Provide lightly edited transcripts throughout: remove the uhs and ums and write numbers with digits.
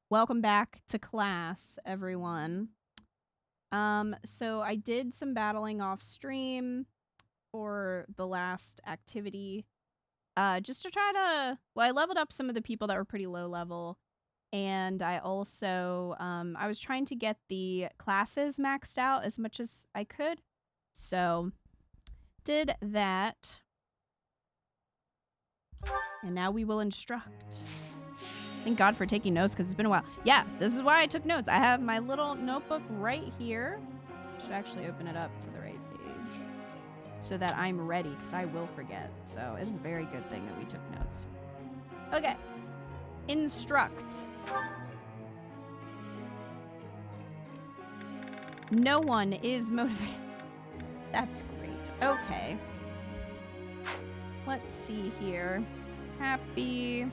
Welcome back to class, everyone. So I did some battling off stream for the last activity. Just to try to, well, I leveled up some of the people that were pretty low level. And I also, I was trying to get the classes maxed out as much as I could. So, did that. And now we will instruct. Thank God for taking notes because it's been a while. Yeah, this is why I took notes. I have my little notebook right here. Should actually open it up to the right page so that I'm ready because I will forget. So it is a very good thing that we took notes. Okay. Instruct. No one is motivated. That's great. Okay. Let's see here. Happy.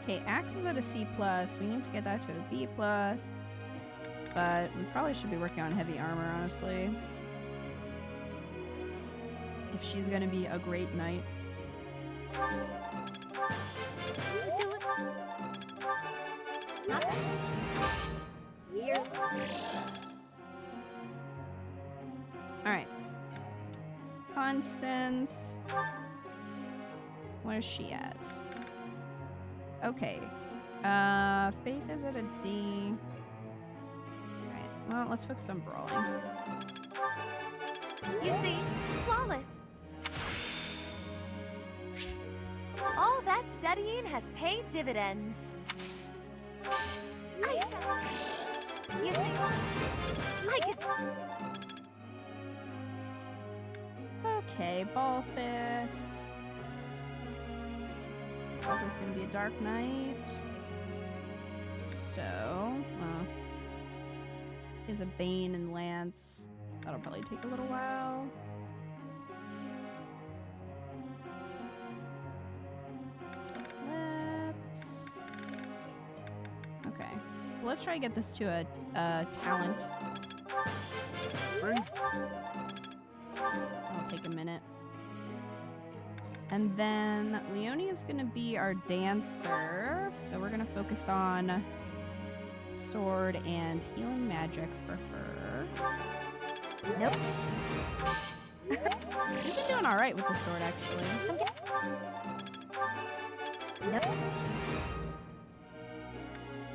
Okay, Axe is at a C+. We need to get that to a B+. But we probably should be working on heavy armor, honestly. If she's gonna be a great knight. Alright. Constance. Where's she at? Okay. Faith is at a D. Alright, well, let's focus on brawling. You see, flawless. All that studying has paid dividends. I shall. You see, I could. Okay, Balthus. Balthus is gonna be a Dark Knight. So, is a Bane and Lance. That'll probably take a little while. Okay. Well, let's try to get this to a talent. It'll take a minute. And then Leonie is gonna be our dancer. So we're gonna focus on sword and healing magic for her. Nope. You've been doing alright with the sword, actually. Nope.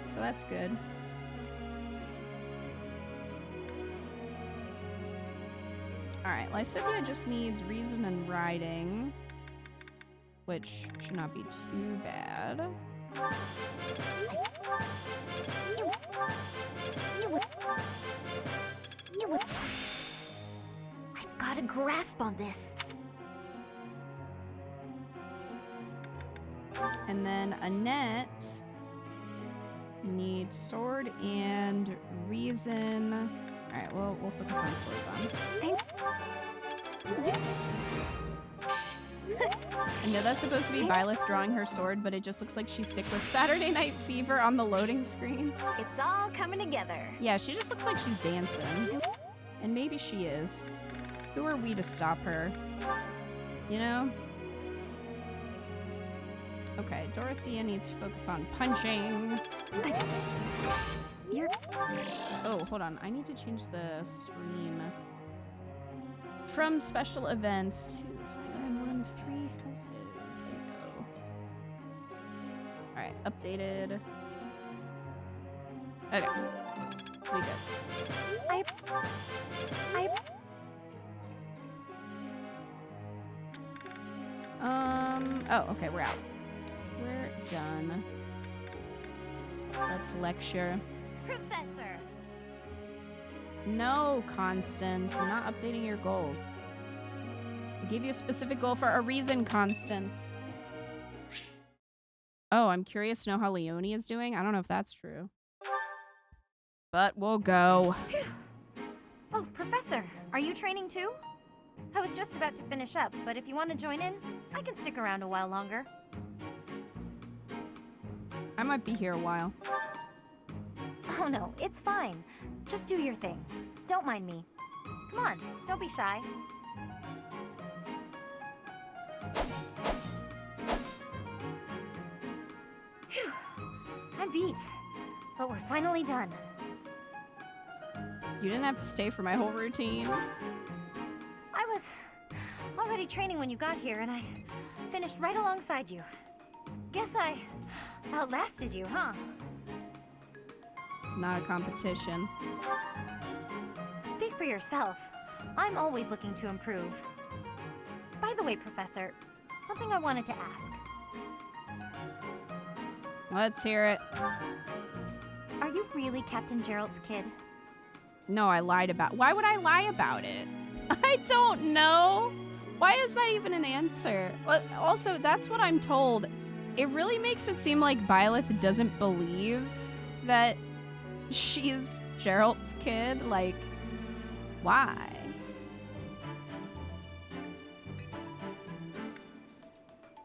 So that's good. Alright, Lysithia just needs reason and riding, which should not be too bad. I've got a grasp on this. And then Annette needs sword and reason. Alright, well, we'll focus on sword then. I know that's supposed to be Byleth drawing her sword, but it just looks like she's sick with Saturday Night Fever on the loading screen. It's all coming together. Yeah, she just looks like she's dancing. And maybe she is. Who are we to stop her? You know? Okay, Dorothea needs to focus on punching. Oh, hold on. I need to change the stream. From special events to Fire Emblem 3 houses. There we go. Alright, updated. Okay. We good. Oh, okay, we're out. We're done. Let's lecture. Professor. No, Constance. I'm not updating your goals. I gave you a specific goal for a reason, Constance. Oh, I'm curious to know how Leonie is doing. I don't know if that's true. But we'll go. Oh, Professor, are you training too? I was just about to finish up, but if you want to join in, I can stick around a while longer. I might be here a while. Oh no, it's fine. Just do your thing. Don't mind me. Come on, don't be shy. beat. But we're finally done. You didn't have to stay for my whole routine. I was already training when you got here, and I finished right alongside you. Guess I outlasted you, huh? It's not a competition. Speak for yourself. I'm always looking to improve. By the way, Professor, something I wanted to ask. Let's hear it. Are you really Captain Gerald's kid? No, I lied about. Why would I lie about it? I don't know. Why is that even an answer? But also, that's what I'm told. It really makes it seem like Byleth doesn't believe that she's Gerald's kid. Like, why?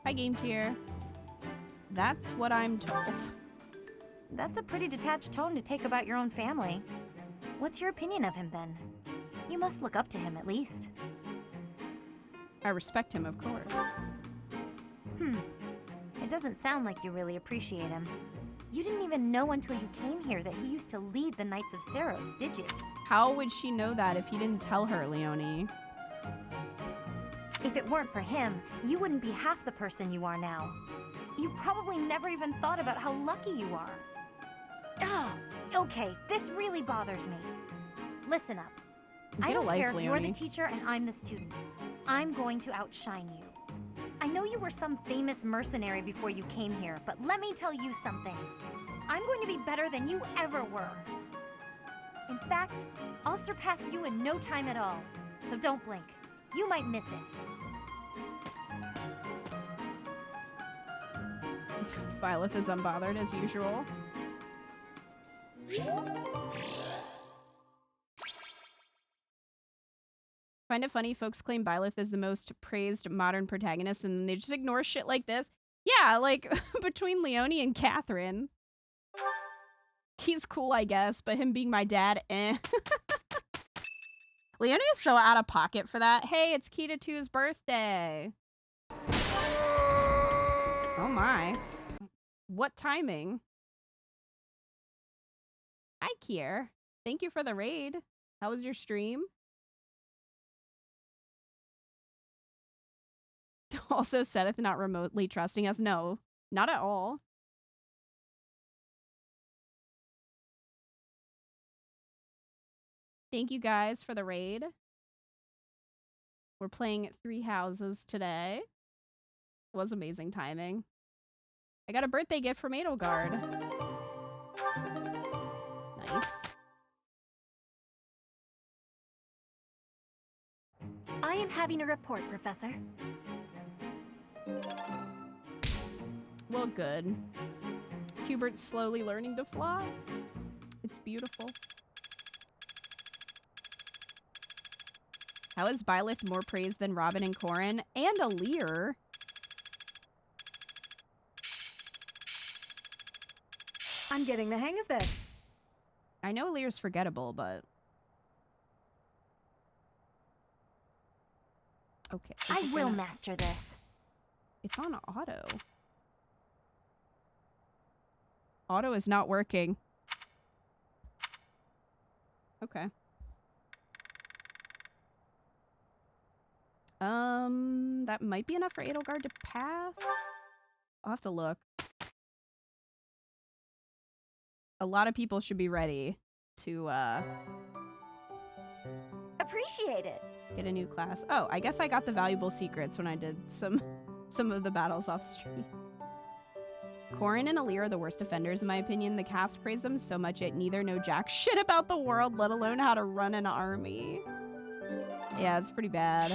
Hi, Game Tier. That's what I'm told. That's a pretty detached tone to take about your own family. What's your opinion of him, then? You must look up to him, at least. I respect him, of course. It doesn't sound like you really appreciate him. You didn't even know until you came here that he used to lead the Knights of Seros, did you? How would she know that if he didn't tell her, Leonie? If it weren't for him, you wouldn't be half the person you are now. You probably never even thought about how lucky you are. Oh, okay, this really bothers me. Listen up. I don't care if you're the teacher and I'm the student. I'm going to outshine you. I know you were some famous mercenary before you came here, but let me tell you something. I'm going to be better than you ever were. In fact, I'll surpass you in no time at all. So don't blink. You might miss it. Byleth is unbothered as usual. Find it funny, folks claim Byleth is the most praised modern protagonist and then they just ignore shit like this. Yeah, like, between Leonie and Catherine. He's cool, I guess, but him being my dad, eh. Leonie is so out of pocket for that. Hey, it's Kita 2's birthday. Oh my. What timing? Hi, Kier. Thank you for the raid. How was your stream? Also, Seth not remotely trusting us. No, not at all. Thank you guys for the raid. We're playing 3 houses today. Was amazing timing. I got a birthday gift from Edelgard. Nice. I am having a report, Professor. Well, good. Hubert's slowly learning to fly. It's beautiful. How is Byleth more praised than Robin and Corin? And Alear? I'm getting the hang of this. I know Alear's forgettable, but... Okay. I will master this. It's on auto. Auto is not working. Okay. That might be enough for Edelgard to pass. I'll have to look. A lot of people should be ready to, Appreciate it. get a new class. Oh, I guess I got the valuable secrets when I did some of the battles off stream. Corin and Alear are the worst offenders, in my opinion. The cast praised them so much yet neither know jack shit about the world, let alone how to run an army. Yeah, it's pretty bad.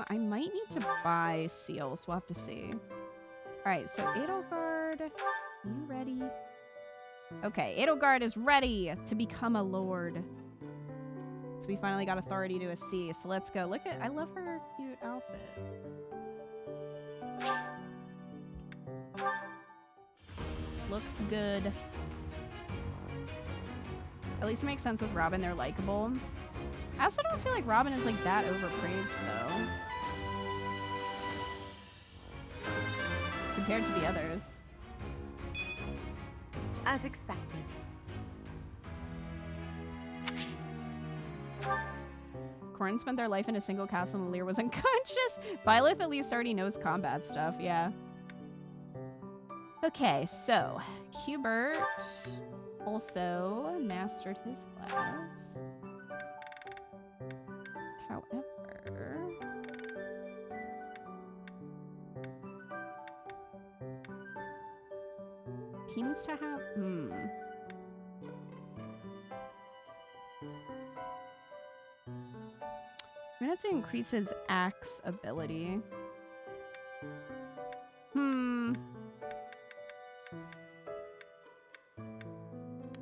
I might need to buy seals. We'll have to see. Alright, so Edelgard, you ready? Okay, Edelgard is ready to become a lord. So we finally got authority to a C. So let's go. Look at, I love her cute outfit. Looks good. At least it makes sense with Robin. They're likable. I also don't feel like Robin is like that overpraised though, compared to the others. As expected. Corrin spent their life in a single castle and Lear was unconscious. Byleth at least already knows combat stuff, yeah. Okay, so Hubert also mastered his class. However, he needs to have, we're gonna have to increase his axe ability.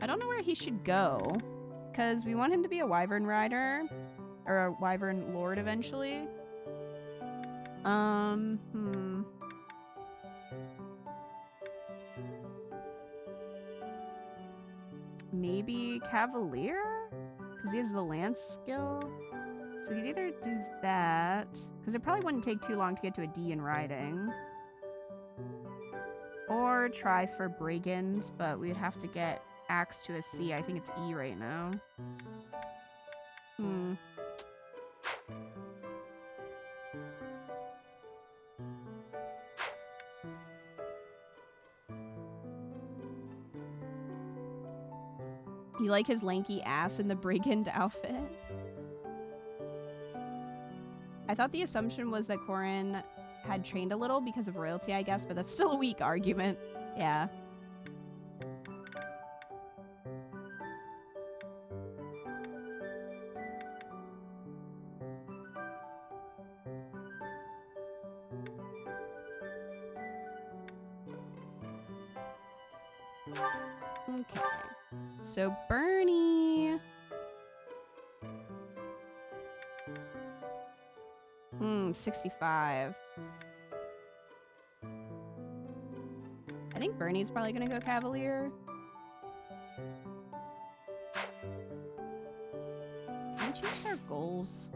I don't know where he should go, because we want him to be a wyvern rider, or a wyvern lord eventually. Maybe Cavalier? Because he has the lance skill. So we could either do that, because it probably wouldn't take too long to get to a D in riding. Or try for Brigand, but we'd have to get axe to a C. I think it's E right now. You like his lanky ass in the Brigand outfit? I thought the assumption was that Corrin had trained a little because of royalty, I guess, but that's still a weak argument. Yeah. Okay. So Bernie. 65. I think Bernie's probably gonna go Cavalier. Can we choose our goals?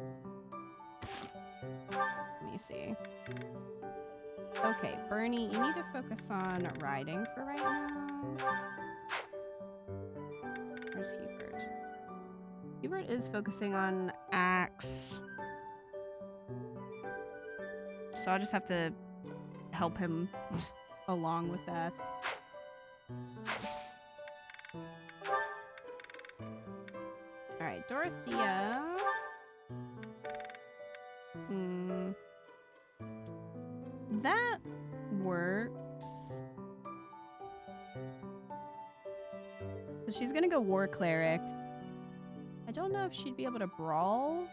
Let me see. Okay, Bernie, you need to focus on riding for right now. Where's Hubert? Hubert is focusing on axe. So I'll just have to help him along with that. Alright, Dorothea. That works. So she's gonna go War Cleric. I don't know if she'd be able to brawl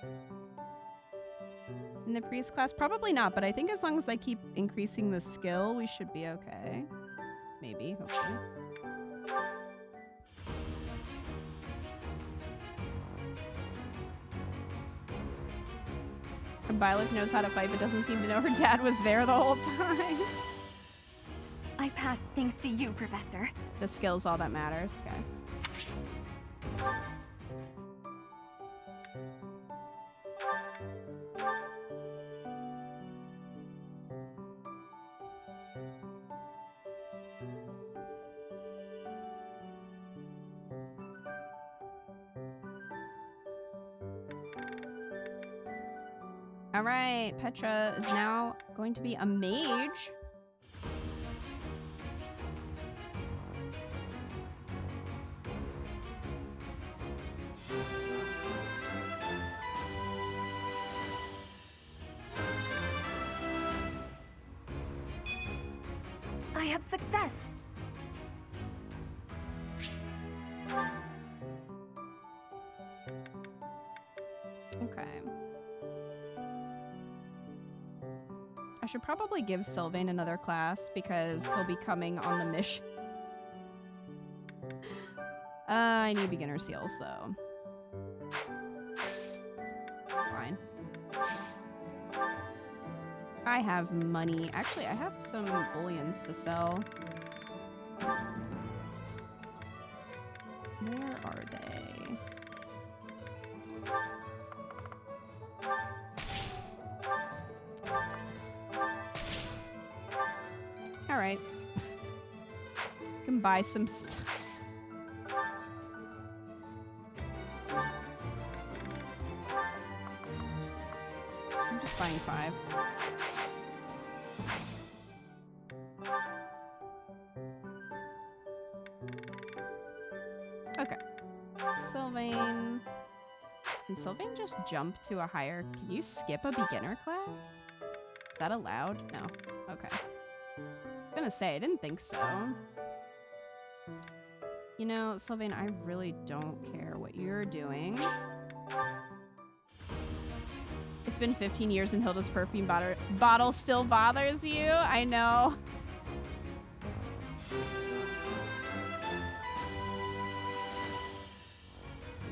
in the priest class. Probably not, but I think as long as I keep increasing the skill, we should be okay. Maybe, hopefully. And Byleth knows how to fight, but doesn't seem to know her dad was there the whole time. I passed thanks to you, Professor. The skill's all that matters. Okay. All right, Petra is now going to be a mage. I have success. Okay. I should probably give Sylvain another class because he'll be coming on the mission. I need beginner seals though. Fine. I have money. Actually, I have some bullions to sell. Where are they? Alright. Can buy some stuff. I'm just buying 5. Okay. Sylvain. Can Sylvain just jump to a higher... Can you skip a beginner class? Is that allowed? No. Okay. I was gonna say, I didn't think so. You know, Sylvain, I really don't care what you're doing. It's been 15 years and Hilda's perfume bottle still bothers you? I know.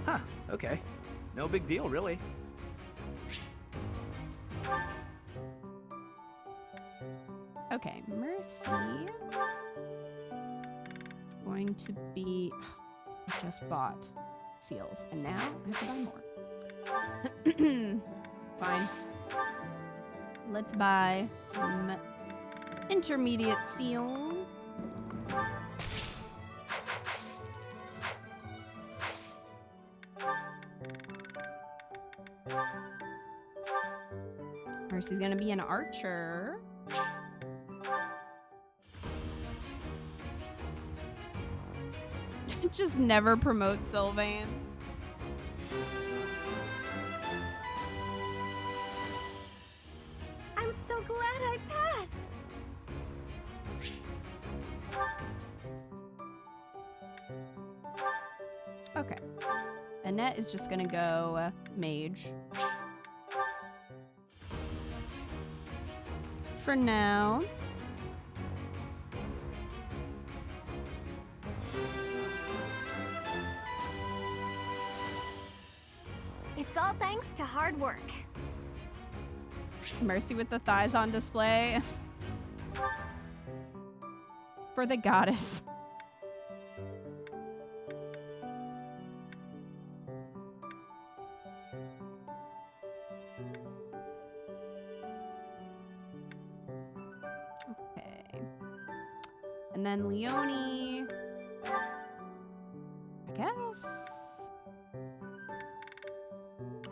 Huh, okay. No big deal, really. Okay, Mercy. Going to be... I just bought seals, and now I have to buy more. Fine. Let's buy some intermediate seals. Mercy's gonna be an archer. Just never promote Sylvain. I'm so glad I passed. Okay. Annette is just gonna go mage. For now. It's all thanks to hard work. Mercy with the thighs on display. For the goddess. Okay. And then Leonie.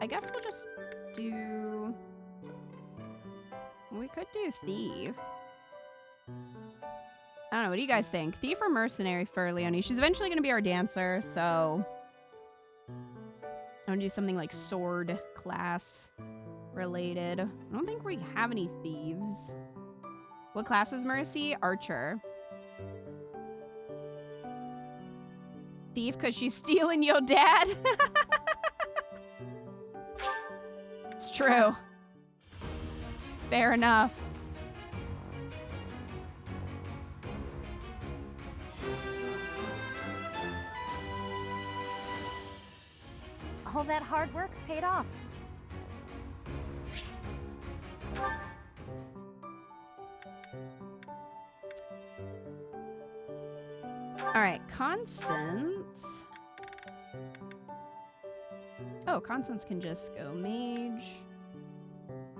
I guess we'll just do... We could do Thief. I don't know, what do you guys think? Thief or Mercenary for Leonie? She's eventually going to be our dancer, so... I'm going to do something like sword class related. I don't think we have any thieves. What class is Mercy? Archer. Thief because she's stealing your dad? It's true. Fair enough. All that hard work's paid off. All right, Constance. Oh, Constance can just go mage.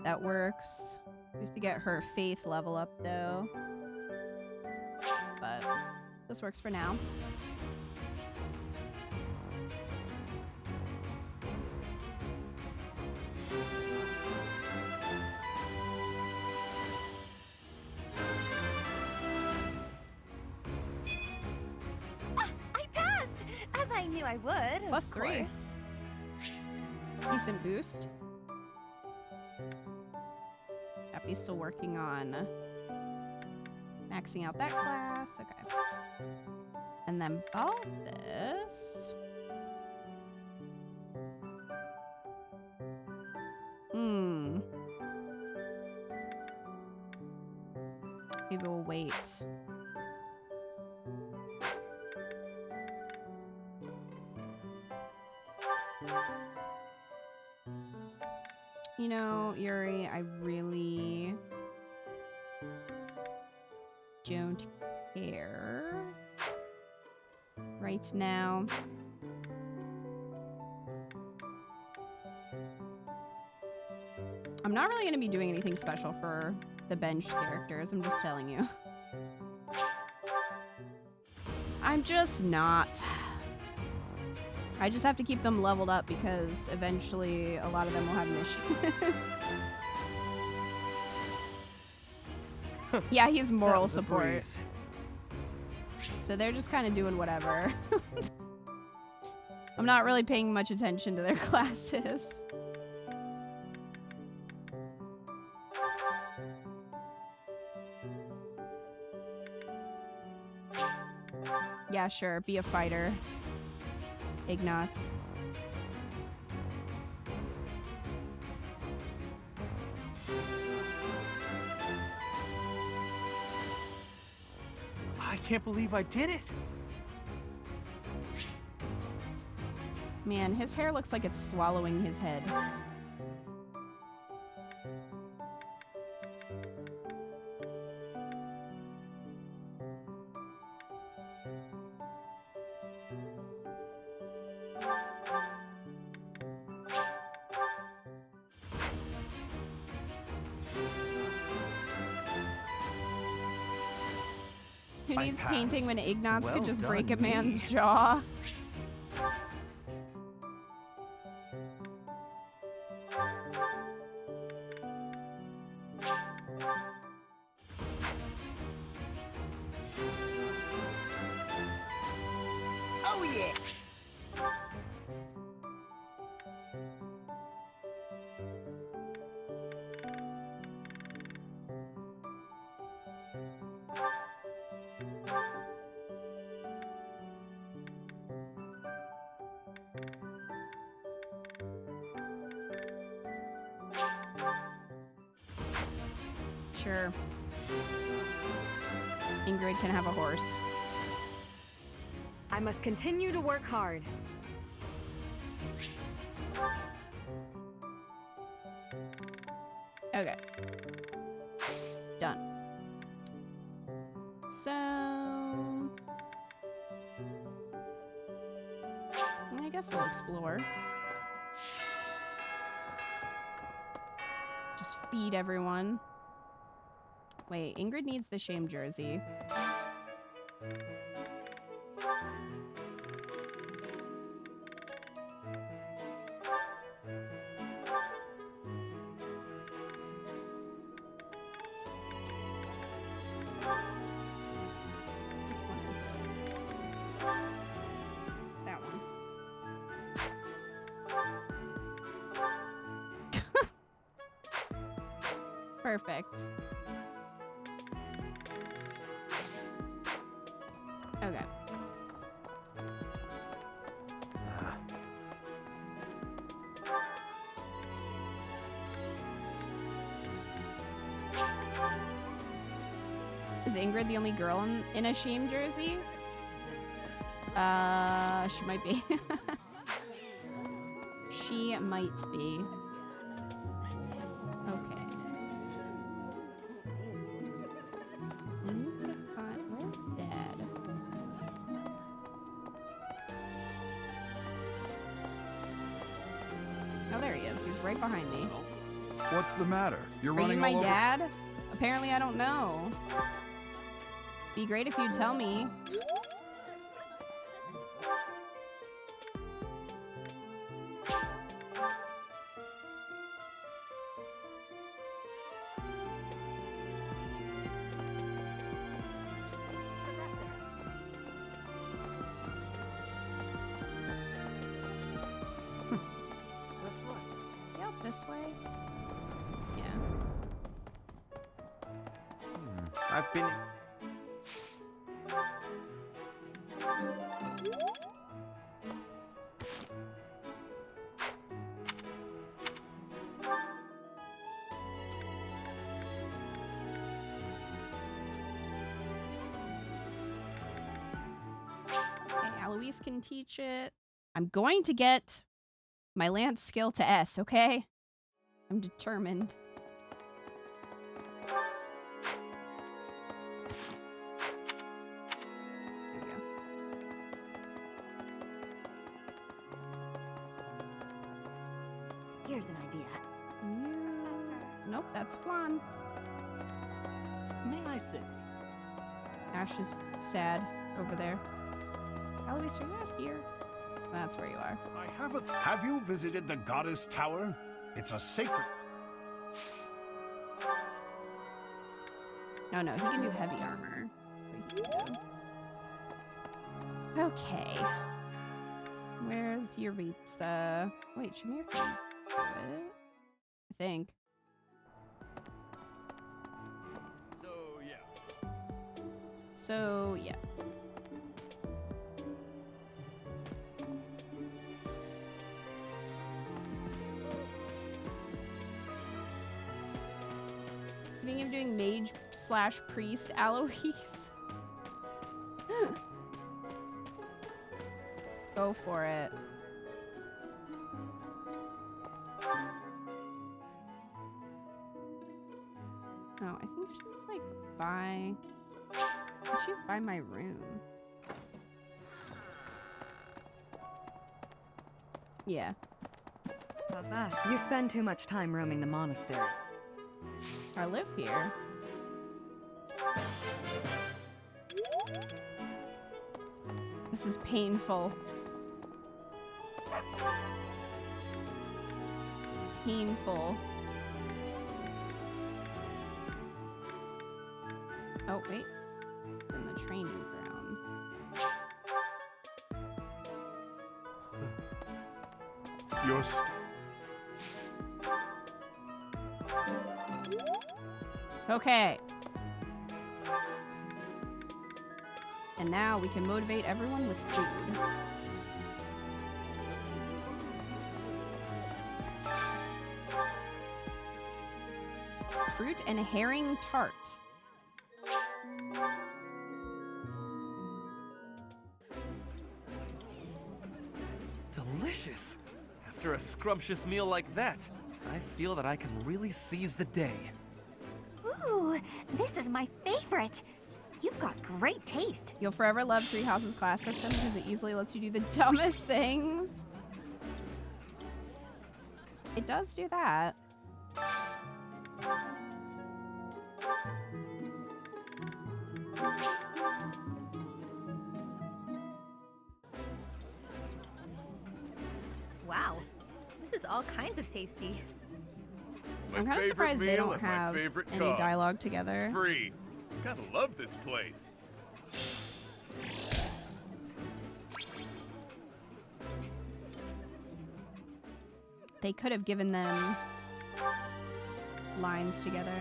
That works. We have to get her faith level up, though. But this works for now. I passed! As I knew I would, Plus of 3. course. Decent boost. Happy's still working on maxing out that class. Okay. And then Balthus. Maybe we'll wait. You know, Yuri, I really don't care right now. I'm not really going to be doing anything special for the bench characters, I'm just telling you. I'm just not. I just have to keep them leveled up because eventually a lot of them will have missions. Yeah, he's moral support. Breeze. So they're just kind of doing whatever. I'm not really paying much attention to their classes. Yeah, sure. Be a fighter. Ignatz. I can't believe I did it. Man, his hair looks like it's swallowing his head. Who I needs painting when passed. Ignatz Well could just done, break a man's me. jaw? Oh yeah! Sure. Ingrid can have a horse. I must continue to work hard. Okay. Done. So... I guess we'll explore. Just feed everyone. Wait, Ingrid needs the shame jersey. That one. Perfect. Okay. Is Ingrid the only girl in a shame jersey? She might be. She might be. Okay. I need to find... Where's Dad? Oh, there he is. He's right behind me. What's the matter? You're Are you running my all over. dad? Apparently I don't know. Be great if you'd tell me. Yep, this way. Yeah. I've been. Okay, Aloise can teach it. I'm going to get my lance skill to S, okay? I'm determined. There we go. Here's an idea. Nope, that's Flan. May I say? Ash is sad over there. How do we start out here? That's where you are. Have you visited the Goddess Tower? It's a sacred... Oh no, he can do heavy armor. Okay. Where's Yuritsa? Wait, Shamir can do it? I think. So, yeah. Thinking of doing mage / priest Alois. Go for it. Oh, I think she's like by... She's by my room. Yeah. How's that? You spend too much time roaming the monastery. I live here. This is painful. Painful. Oh, wait. In the training grounds. Okay. And now we can motivate everyone with food. Fruit and herring tart. Delicious! After a scrumptious meal like that, I feel that I can really seize the day. Ooh, this is my favorite. You've got great taste. You'll forever love Three Houses class system because it easily lets you do the dumbest things. It does do that. Wow, this is all kinds of tasty. I'm kind of surprised they don't have any dialogue together. Free. Gotta love this place. They could have given them lines together.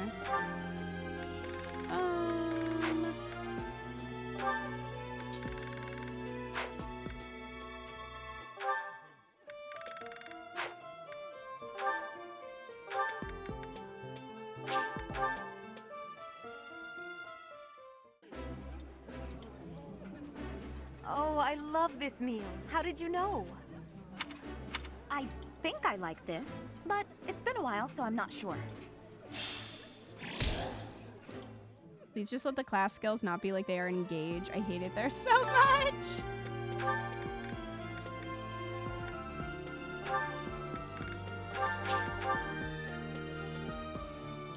Oh, I love this meal. How did you know? I think I like this, but it's been a while, so I'm not sure. Please just let the class skills not be like they are engage. I hate it there so much.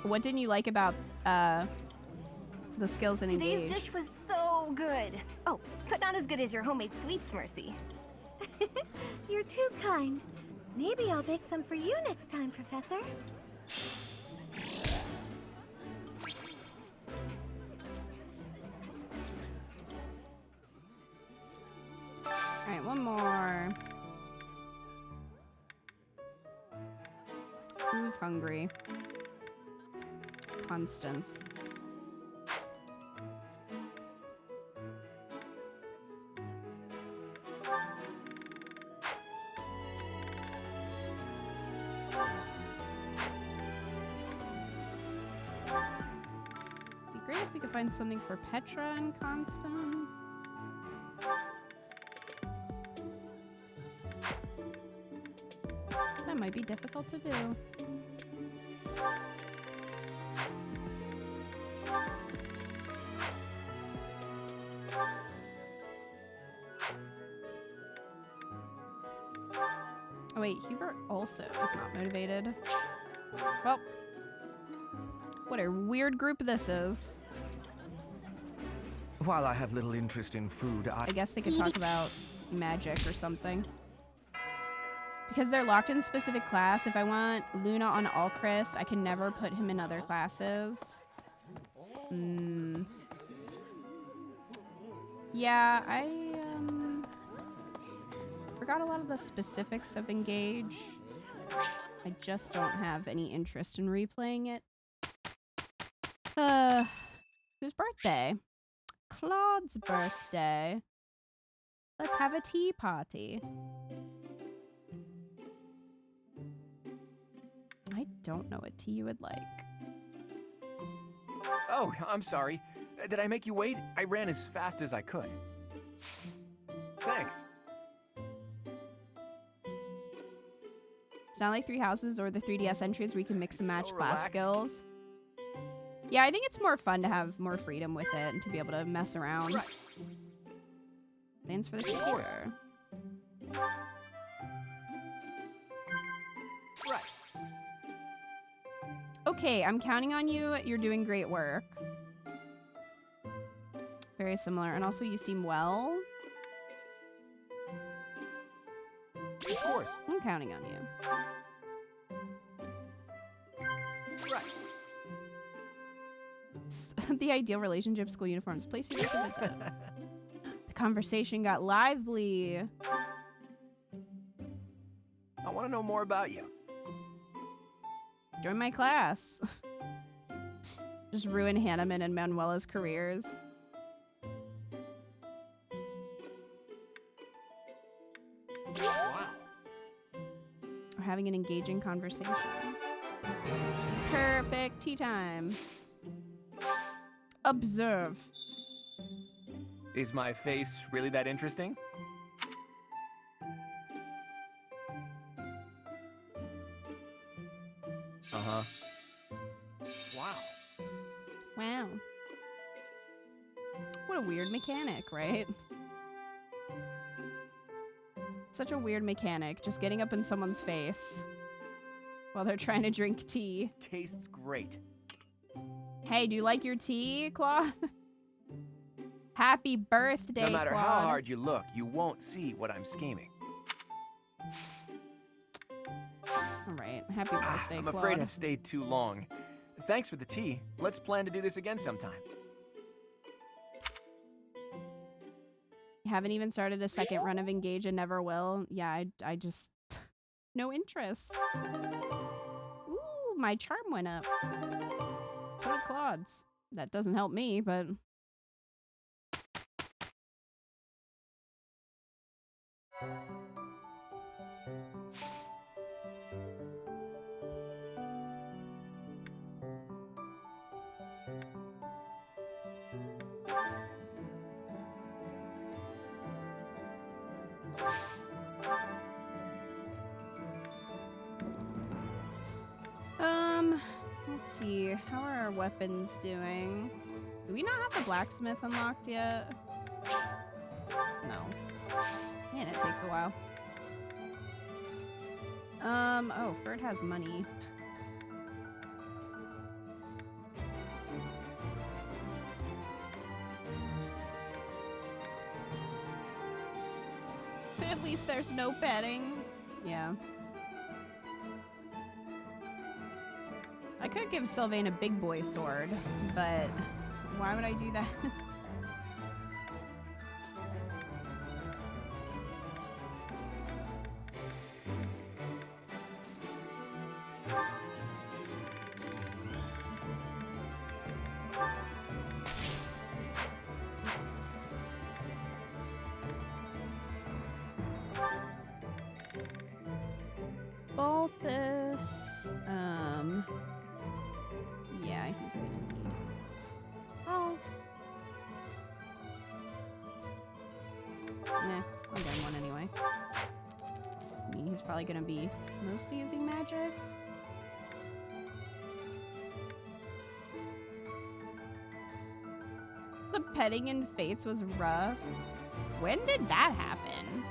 What didn't you like about the skills in engage? Today's dish was so good. Oh, but not as good as your homemade sweets, Mercy. You're too kind. Maybe I'll bake some for you next time, Professor. Alright, one more. Who's hungry? Constance. Be great if we could find something for Petra and Constance. That might be difficult to do. Oh wait, Hubert also is not motivated. Well, what a weird group this is. While I have little interest in food, I guess they could talk about magic or something. Because they're locked in specific class, if I want Luna on Alchrist, I can never put him in other classes. Yeah, I forgot a lot of the specifics of Engage. I just don't have any interest in replaying it. Whose birthday? Claude's birthday. Let's have a tea party. I don't know what tea you would like. Oh, I'm sorry. Did I make you wait? I ran as fast as I could. Thanks. It's not like Three Houses or the 3DS entries where you can mix and match So class relaxing. skills. Yeah, I think it's more fun to have more freedom with it and to be able to mess around. Right. Plans for the Of course. future. Right. Okay, I'm counting on you. You're doing great work. Very similar. And also, you seem well. Of course. I'm counting on you. Right. The ideal relationship, school uniforms, places you can visit. The conversation got lively. I want to know more about you. Join my class. Just ruin Hanneman and Manuela's careers. Wow. We're having an engaging conversation. Perfect tea time. Observe. Is my face really that interesting? Uh-huh. Wow. Wow. What a weird mechanic, right? Such a weird mechanic, just getting up in someone's face while they're trying to drink tea. Tastes great. Hey, do you like your tea, Claude? Happy birthday, No matter Claude. how hard you look, you won't see what I'm scheming. All right, happy birthday, I'm Claude. afraid I've stayed too long. Thanks for the tea. Let's plan to do this again sometime. You haven't even started a second run of Engage and never will. Yeah, I just... no interest. Ooh, my charm went up. So did Claude's. That doesn't help me, but... Let's see. How are our weapons doing? Do we not have the blacksmith unlocked yet? No. Man, it takes a while. Oh, Ferd has money. At least there's no petting. Yeah. I could give Sylvain a big boy sword, but why would I do that? Balthus, yeah, he's gonna need... Oh. Nah, I'm getting one anyway. I mean, he's probably gonna be mostly using magic. The petting in Fates was rough. When did that happen?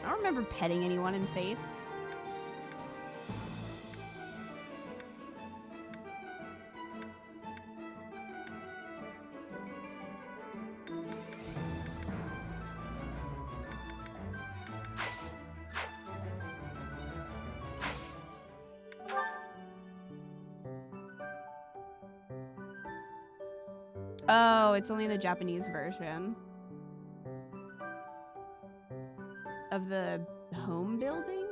I don't remember petting anyone in Fates. Oh, it's only the Japanese version of the home building?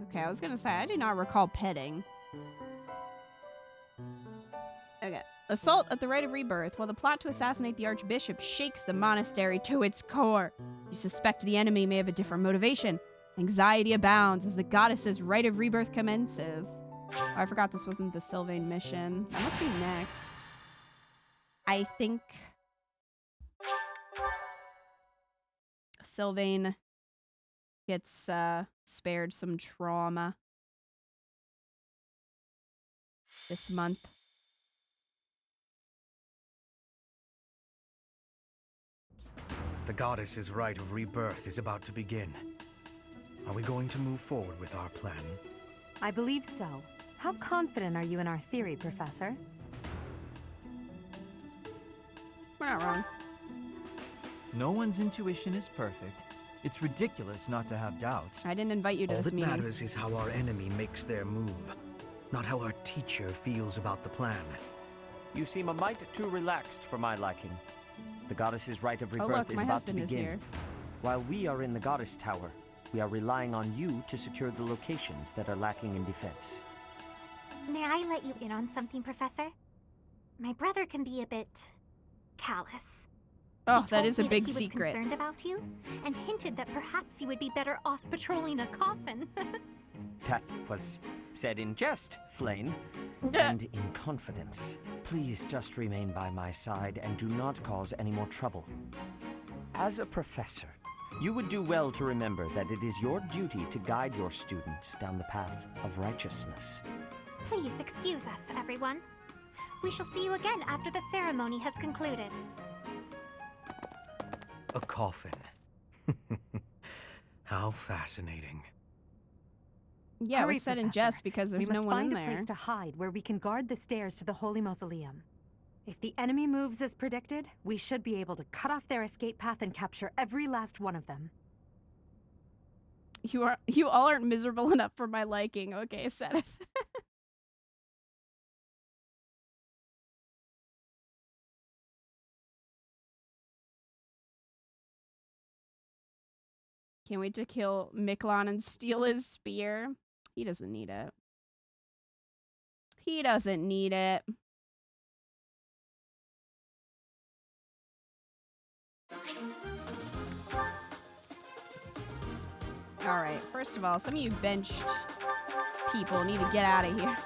Okay, I was gonna say, I do not recall petting. Okay. Assault at the Rite of Rebirth. While the plot to assassinate the Archbishop shakes the monastery to its core, you suspect the enemy may have a different motivation. Anxiety abounds as the goddess's Rite of Rebirth commences. Oh, I forgot this wasn't the Sylvain mission. That must be next. I think Sylvain gets spared some trauma this month. The goddess's rite of rebirth is about to begin. Are we going to move forward with our plan? I believe so. How confident are you in our theory, Professor? We're not wrong. No one's intuition is perfect. It's ridiculous not to have doubts. I didn't invite you to All this that meeting. matters is how our enemy makes their move, not how our teacher feels about the plan. You seem a mite too relaxed for my liking. The goddess's rite of Oh rebirth look, is my about to husband is begin. here. While we are in the goddess tower, we are relying on you to secure the locations that are lacking in defense. May I let you in on something, Professor? My brother can be a bit callous. Oh, He that told is a me big he secret. was concerned about you and hinted that perhaps you would be better off patrolling a coffin. That was said in jest, Flame, and in confidence. Please just remain by my side and do not cause any more trouble. As a professor, you would do well to remember that it is your duty to guide your students down the path of righteousness. Please excuse us, everyone. We shall see you again after the ceremony has concluded. A coffin. How fascinating. Yeah, it Hurry, was said in Professor. jest because there's we no must one find in a there. place to hide where we can guard the stairs to the Holy Mausoleum. If the enemy moves as predicted, we should be able to cut off their escape path and capture every last one of them. You all aren't miserable enough for my liking. Okay, Seth. Can't wait to kill Miklon and steal his spear. He doesn't need it. He doesn't need it. Alright, first of all, some of you benched people need to get out of here.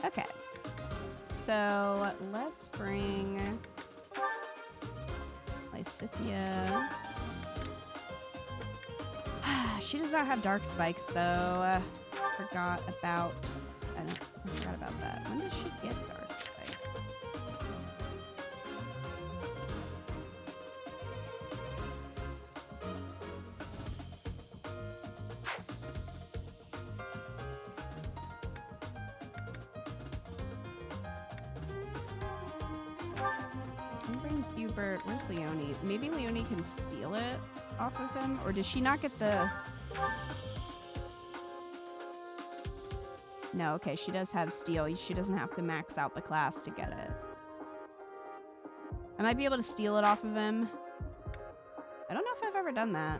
Okay. So, let's bring Lysithia. She does not have dark spikes, though. Forgot about that. When did she get dark spikes? I'll bring Hubert. Where's Leonie? Maybe Leonie can steal it off of him? Or does she not get the... No, okay, she does have steal. She doesn't have to max out the class to get it. I might be able to steal it off of him. I don't know if I've ever done that.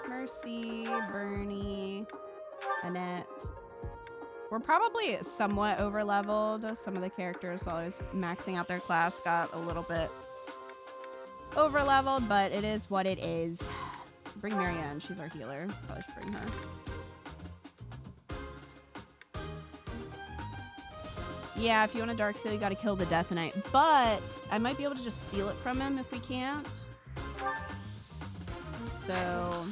Mercy, Bernie, Annette. We're probably somewhat overleveled. Some of the characters, while I was maxing out their class, got a little bit overleveled, but it is what it is. Bring Marianne. She's our healer. Probably should bring her. Yeah, if you want a Dark Seal, you gotta kill the Death Knight. But I might be able to just steal it from him if we can't. So...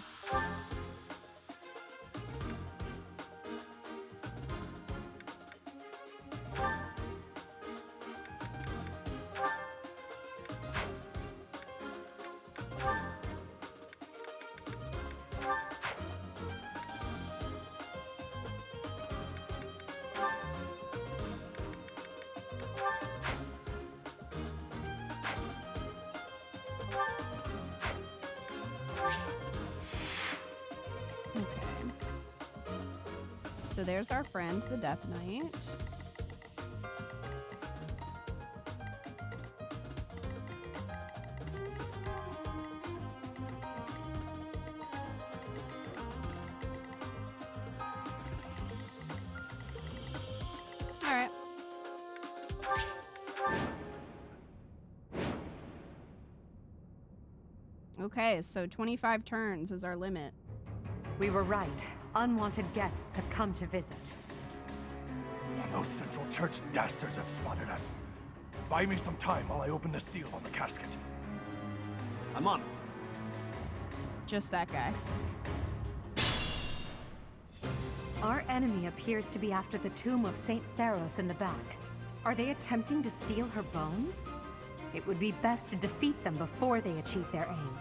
So there's our friend, the Death Knight. All right. Okay, so 25 turns is our limit. We were right. Unwanted guests have come to visit. Those Central Church dastards have spotted us. Buy me some time while I open the seal on the casket. I'm on it. Just that guy. Our enemy appears to be after the tomb of Saint Saros in the back. Are they attempting to steal her bones? It would be best to defeat them before they achieve their aim.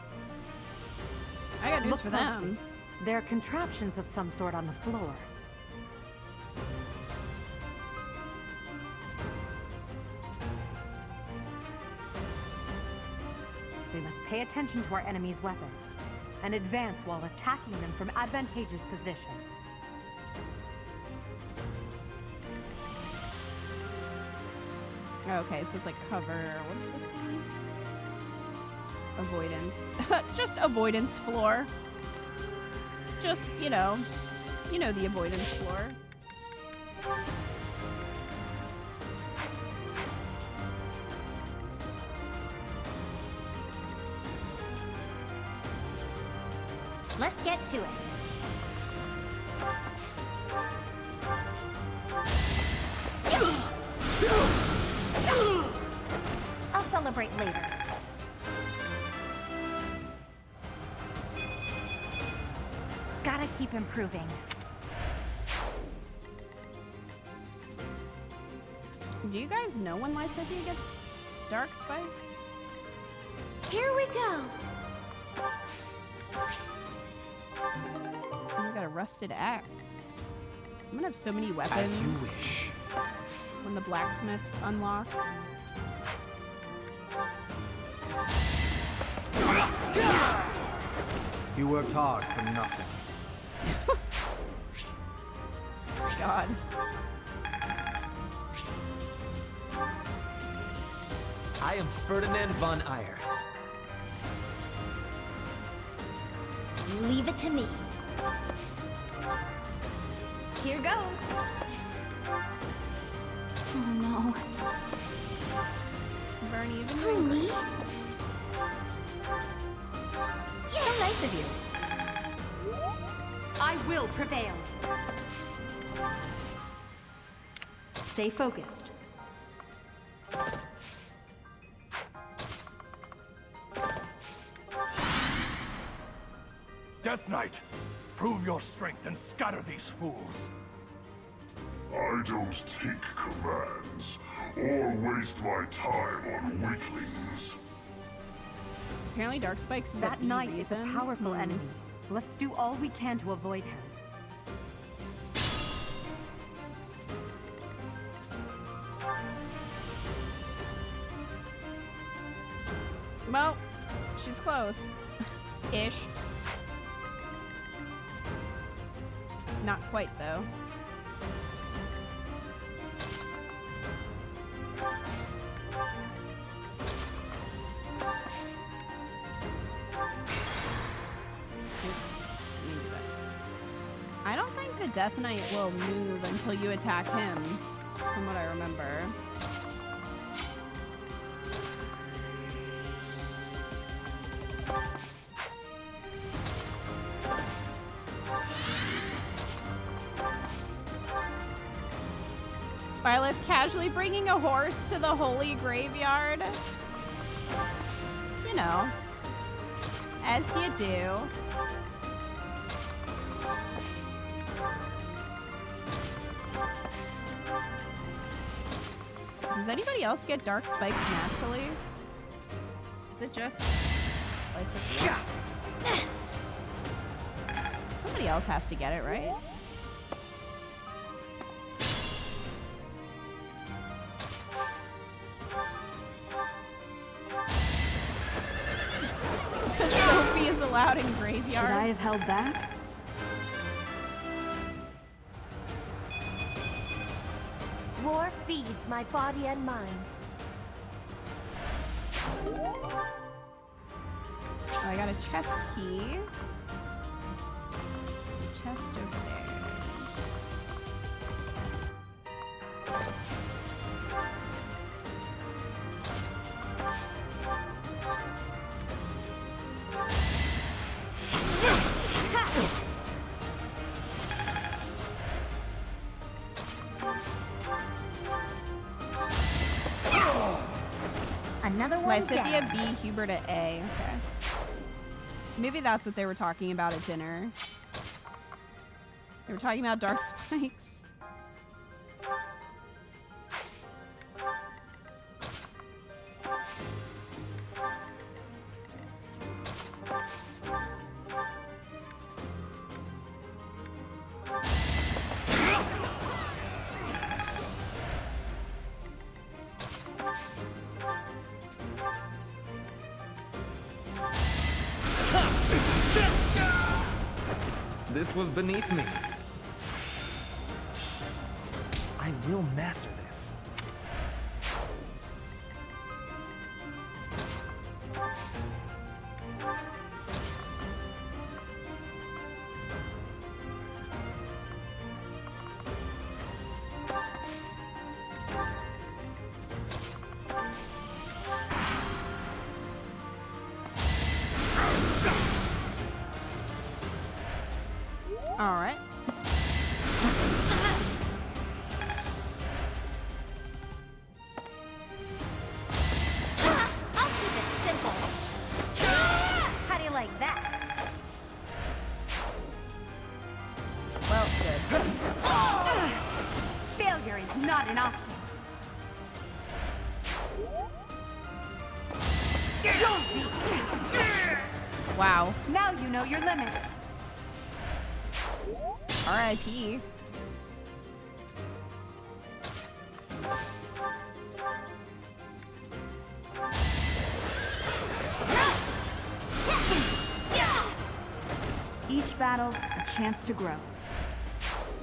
I got news Look for closely. them. There are contraptions of some sort on the floor. We must pay attention to our enemy's weapons and advance while attacking them from advantageous positions. Okay, so it's like cover. What is this one? Avoidance. Just avoidance floor. Just, you know the avoidance floor. Let's get to it. I'll celebrate later. Gotta keep improving. Do you guys know when Lysithea gets dark spikes? Here we go. I got a rusted axe. I'm gonna have so many weapons. As you wish. When the blacksmith unlocks. You worked hard for nothing. God. I am Ferdinand von Eyre. Leave it to me. Here goes. Oh no. Bernie, even Who, me? So nice of you. I will prevail. Stay focused. Death Knight, prove your strength and scatter these fools. I don't take commands or waste my time on weaklings. Apparently Dark Spikes is That a knight is a reason. powerful enemy. Let's do all we can to avoid him. Well, she's close. Ish. Not quite, though. I don't think the Death Knight will move until you attack him, from what I remember. Byleth casually bringing a horse to the holy graveyard. You know, as you do. Does anybody else get dark spikes naturally? Is it just Lysithea? Somebody else has to get it, right? Sophie is allowed in graveyard. Should I have held back? War feeds my body and mind. Oh, I got a chest key. Chest over there. Another one Lysithia down. B, Hubert at A. Okay. Maybe that's what they were talking about at dinner. They were talking about dark spikes. This was beneath me. I will master this. All right. I'll keep it simple. How do you like that? Well, good. Failure is not an option. Wow. Now you know your limits. R.I.P. Each battle, a chance to grow.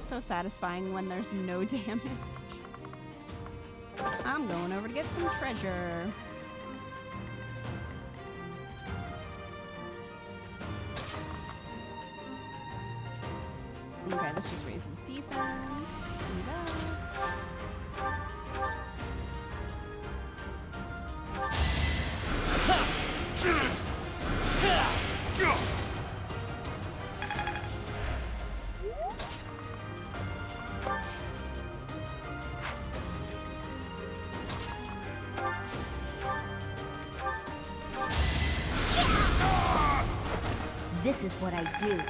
So satisfying when there's no damage. I'm going over to get some treasure. Okay, this just raises defense. Do that. This is what I do.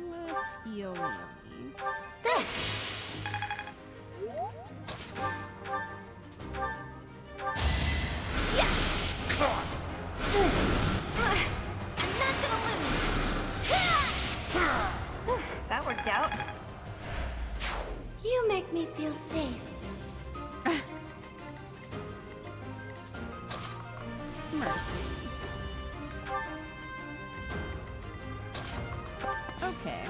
Let's heal Leonie. Thanks. I'm not gonna lose. That worked out. You make me feel safe. Mercy. Okay.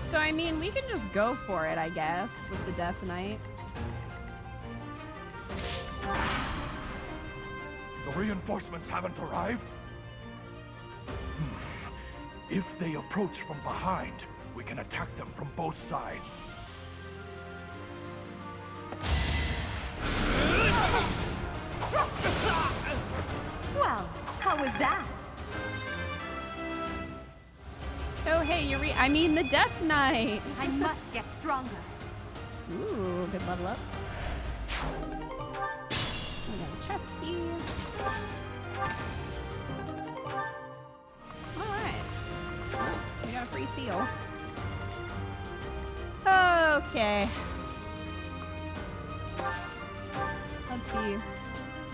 So, I mean, we can just go for it, I guess, with the Death Knight. The reinforcements haven't arrived? If they approach from behind, we can attack them from both sides. Well, how was that? Oh, hey, I mean, the Death Knight! I must get stronger. Ooh, good level up. We got a chest key. Alright. We got a free seal. Okay. Let's see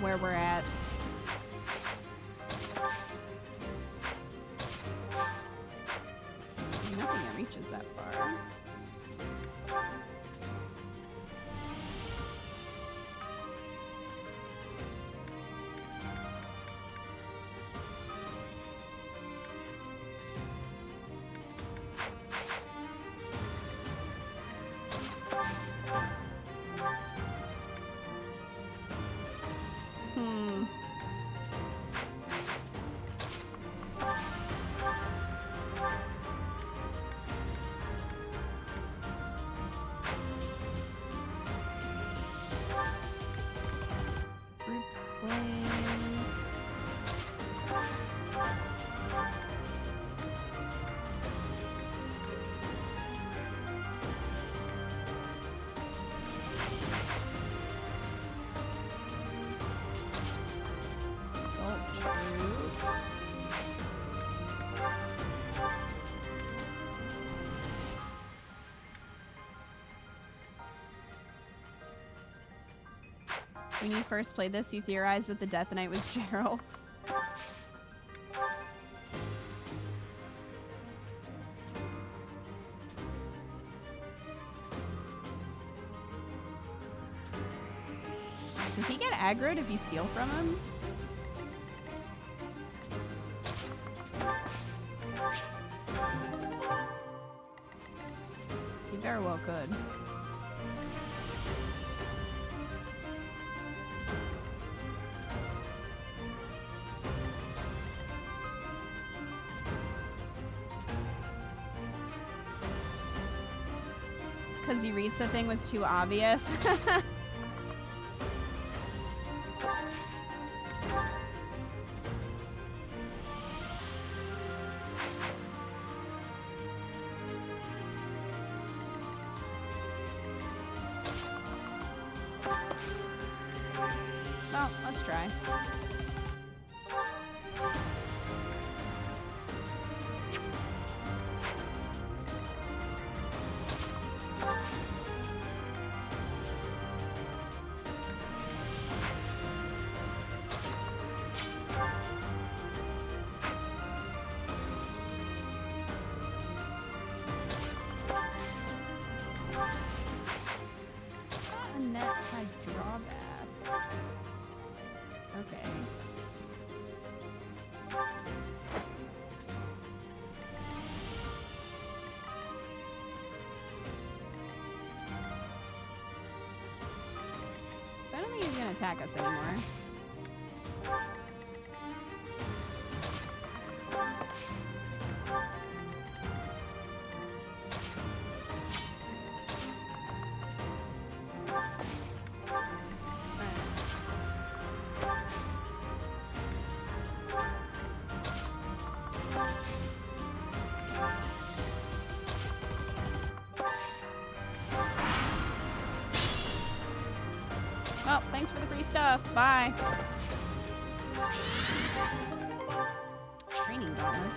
where we're at. Nothing that reaches that far. When you first played this, you theorized that the Death Knight was Gerald. Does he get aggroed if you steal from him? He very well could. Because Yuritsa thing was too obvious. Well, let's try. Not a net by drawback. Okay. I don't think he's gonna attack us anymore. Well, thanks for the free stuff. Bye. Training gauntlets.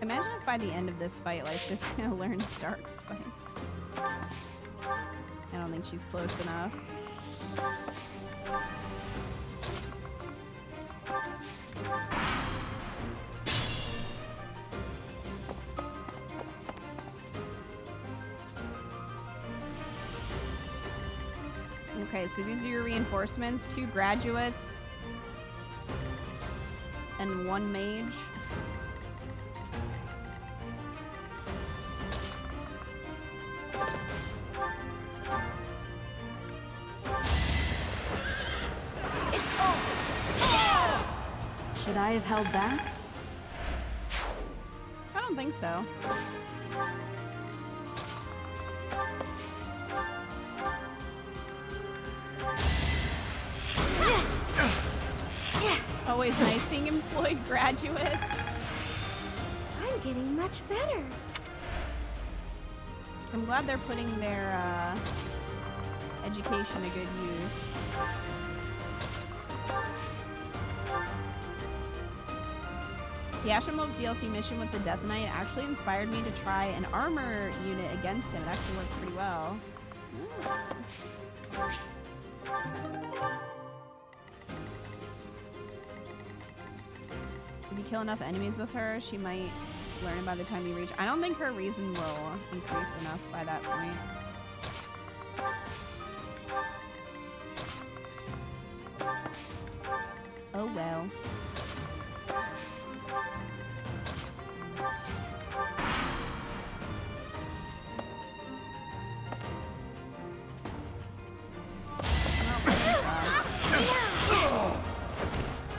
Imagine if by the end of this fight, like, Sophia learns Dark Spike. I don't think she's close enough. Okay, so these are your reinforcements. 2 graduates and 1 mage. Should I have held back? I don't think so. Always nice seeing employed graduates. I'm getting much better. I'm glad they're putting their education to good use. The Ashram Wolves DLC mission with the Death Knight actually inspired me to try an armor unit against him. It actually worked pretty well. If you kill enough enemies with her, she might learn it by the time you reach. I don't think her reason will increase enough by that point. Oh well.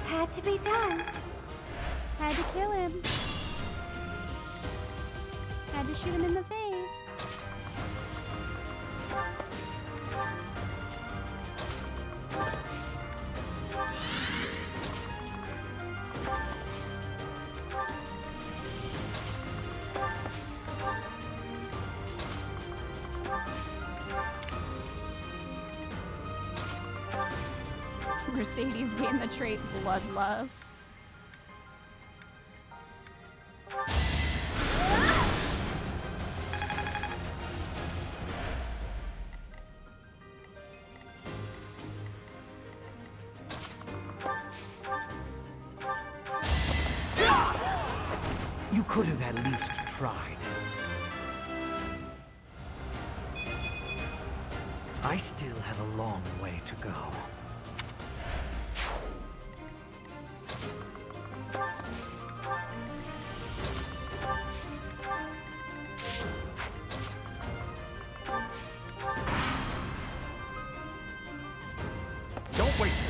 Had to be done. Had to kill him. Had to shoot him in the face. Mercedes gained the trait Bloodlust. You could have at least tried. I still have a long way to go. Don't waste it.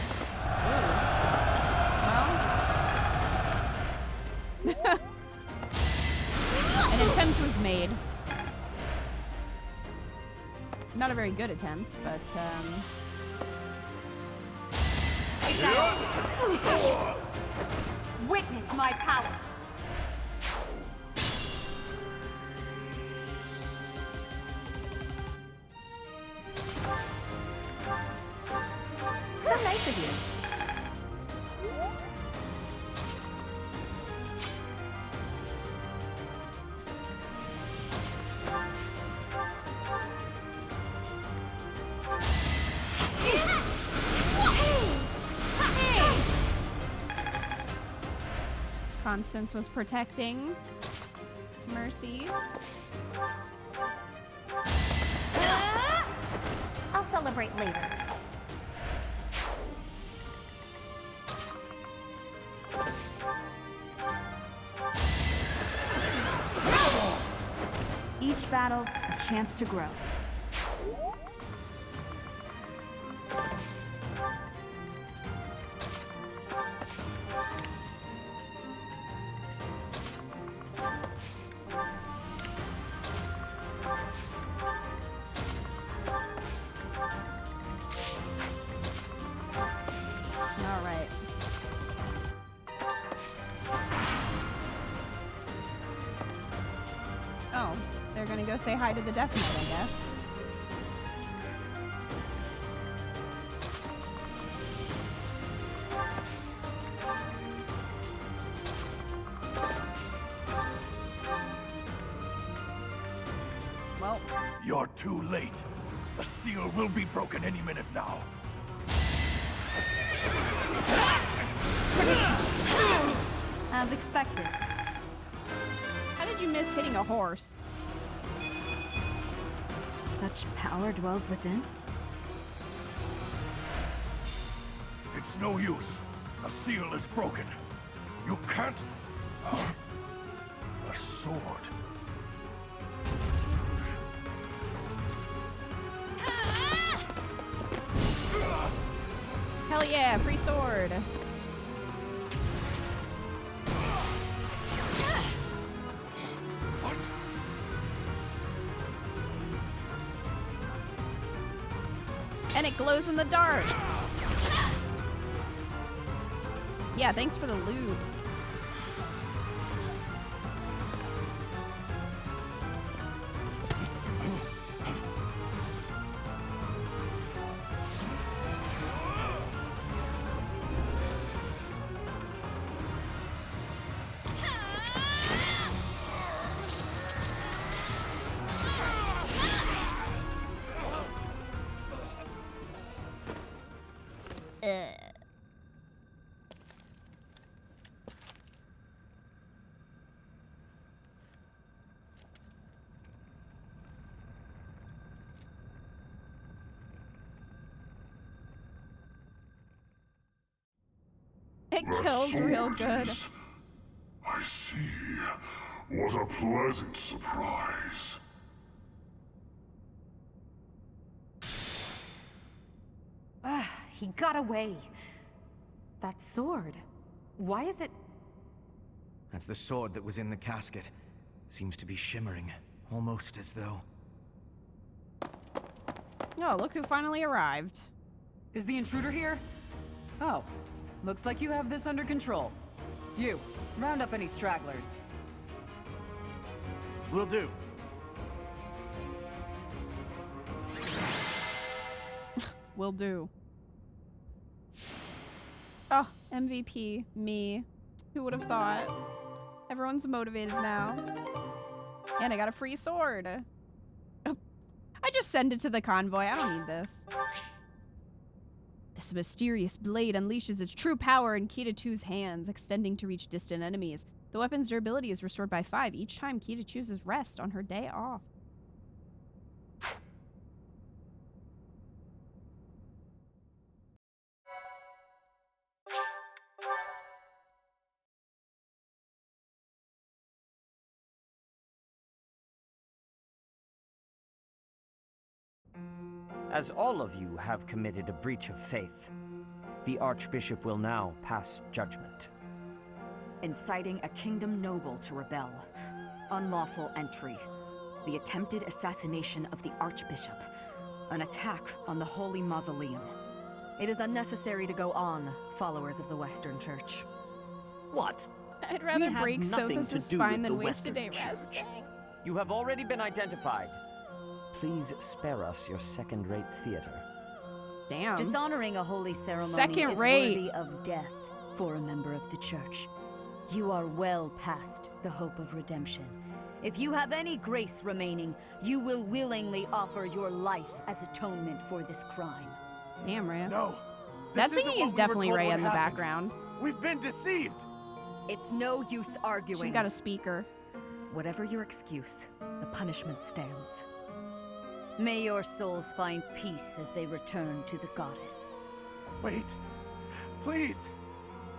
An attempt was made. Not a very good attempt, but Witness my power. So nice of you. Constance was protecting Mercy. I'll celebrate later. Each battle, a chance to grow. All right. Oh, they're gonna go say hi to the Death Knight, I guess. Well, You're too late. The seal will be broken any minute now. As expected. how did you miss hitting a horse? Such power dwells within. It's no use. A seal is broken. You can't... a sword. Hell yeah, free sword. And it glows in the dark. Yeah, thanks for the loot. It kills real good. I see. What a pleasant surprise. He got away. That sword. Why is it... That's the sword that was in the casket. Seems to be shimmering, almost as though... Oh, look who finally arrived. Is the intruder here? Oh, looks like you have this under control. You, round up any stragglers. Will do. Will do. Oh, MVP. Me. Who would have thought? Everyone's motivated now. And I got a free sword. Oh, I just send it to the convoy. I don't need this. This mysterious blade unleashes its true power in Kita 2's hands, extending to reach distant enemies. The weapon's durability is restored by 5 each time Kita chooses rest on her day off. As all of you have committed a breach of faith, the Archbishop will now pass judgment. Inciting a kingdom noble to rebel. Unlawful entry. The attempted assassination of the Archbishop. An attack on the Holy Mausoleum. It is unnecessary to go on, followers of the Western Church. What? I'd rather We have break nothing Sothis' to do spine with than the waste a day Western resting. You have already been identified. Please spare us your second-rate theater. Damn. Dishonoring a holy ceremony Second is rate. worthy of death for a member of the Church. You are well past the hope of redemption. If you have any grace remaining, you will willingly offer your life as atonement for this crime. Damn, Rhea. No. That This isn't thingy what is we definitely were told Rhea would in the happen. background. We've been deceived. It's no use arguing. She's got a speaker. Whatever your excuse, the punishment stands. May your souls find peace as they return to the goddess. Wait. Please.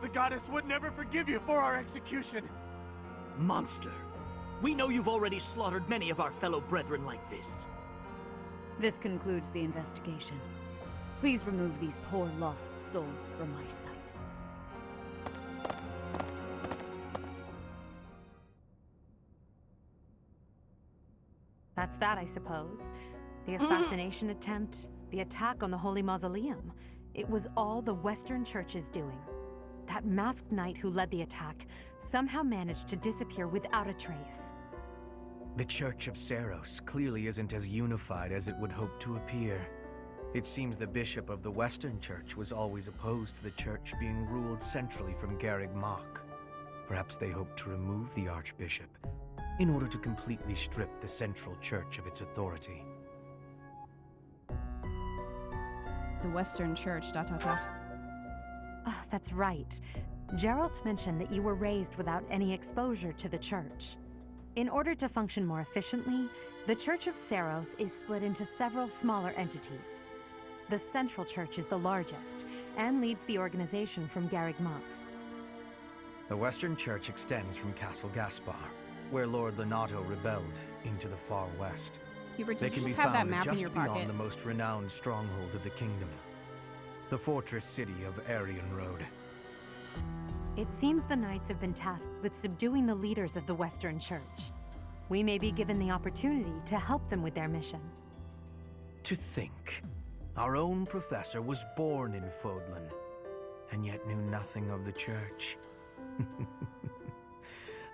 The goddess would never forgive you for our execution. Monster. We know you've already slaughtered many of our fellow brethren like this. This concludes the investigation. Please remove these poor lost souls from my sight. That's that, I suppose. The assassination attempt, the attack on the Holy Mausoleum. It was all the Western Church's doing. That masked knight who led the attack somehow managed to disappear without a trace. The Church of Seros clearly isn't as unified as it would hope to appear. It seems the bishop of the Western Church was always opposed to the church being ruled centrally from Garreg Mach. Perhaps they hoped to remove the Archbishop in order to completely strip the Central Church of its authority. The Western Church, ... Ah, that's right. Geralt mentioned that you were raised without any exposure to the Church. In order to function more efficiently, the Church of Seros is split into several smaller entities. The Central Church is the largest, and leads the organization from Garreg Mach. The Western Church extends from Castle Gaspar, where Lord Lenato rebelled, into the far west. Hubert, They did can you be just have that found map in just your beyond pocket? the most renowned stronghold of the kingdom, the fortress city of Aryan Road. It seems the Knights have been tasked with subduing the leaders of the Western Church. We may be given the opportunity to help them with their mission. To think, our own professor was born in Fodlan, and yet knew nothing of the Church.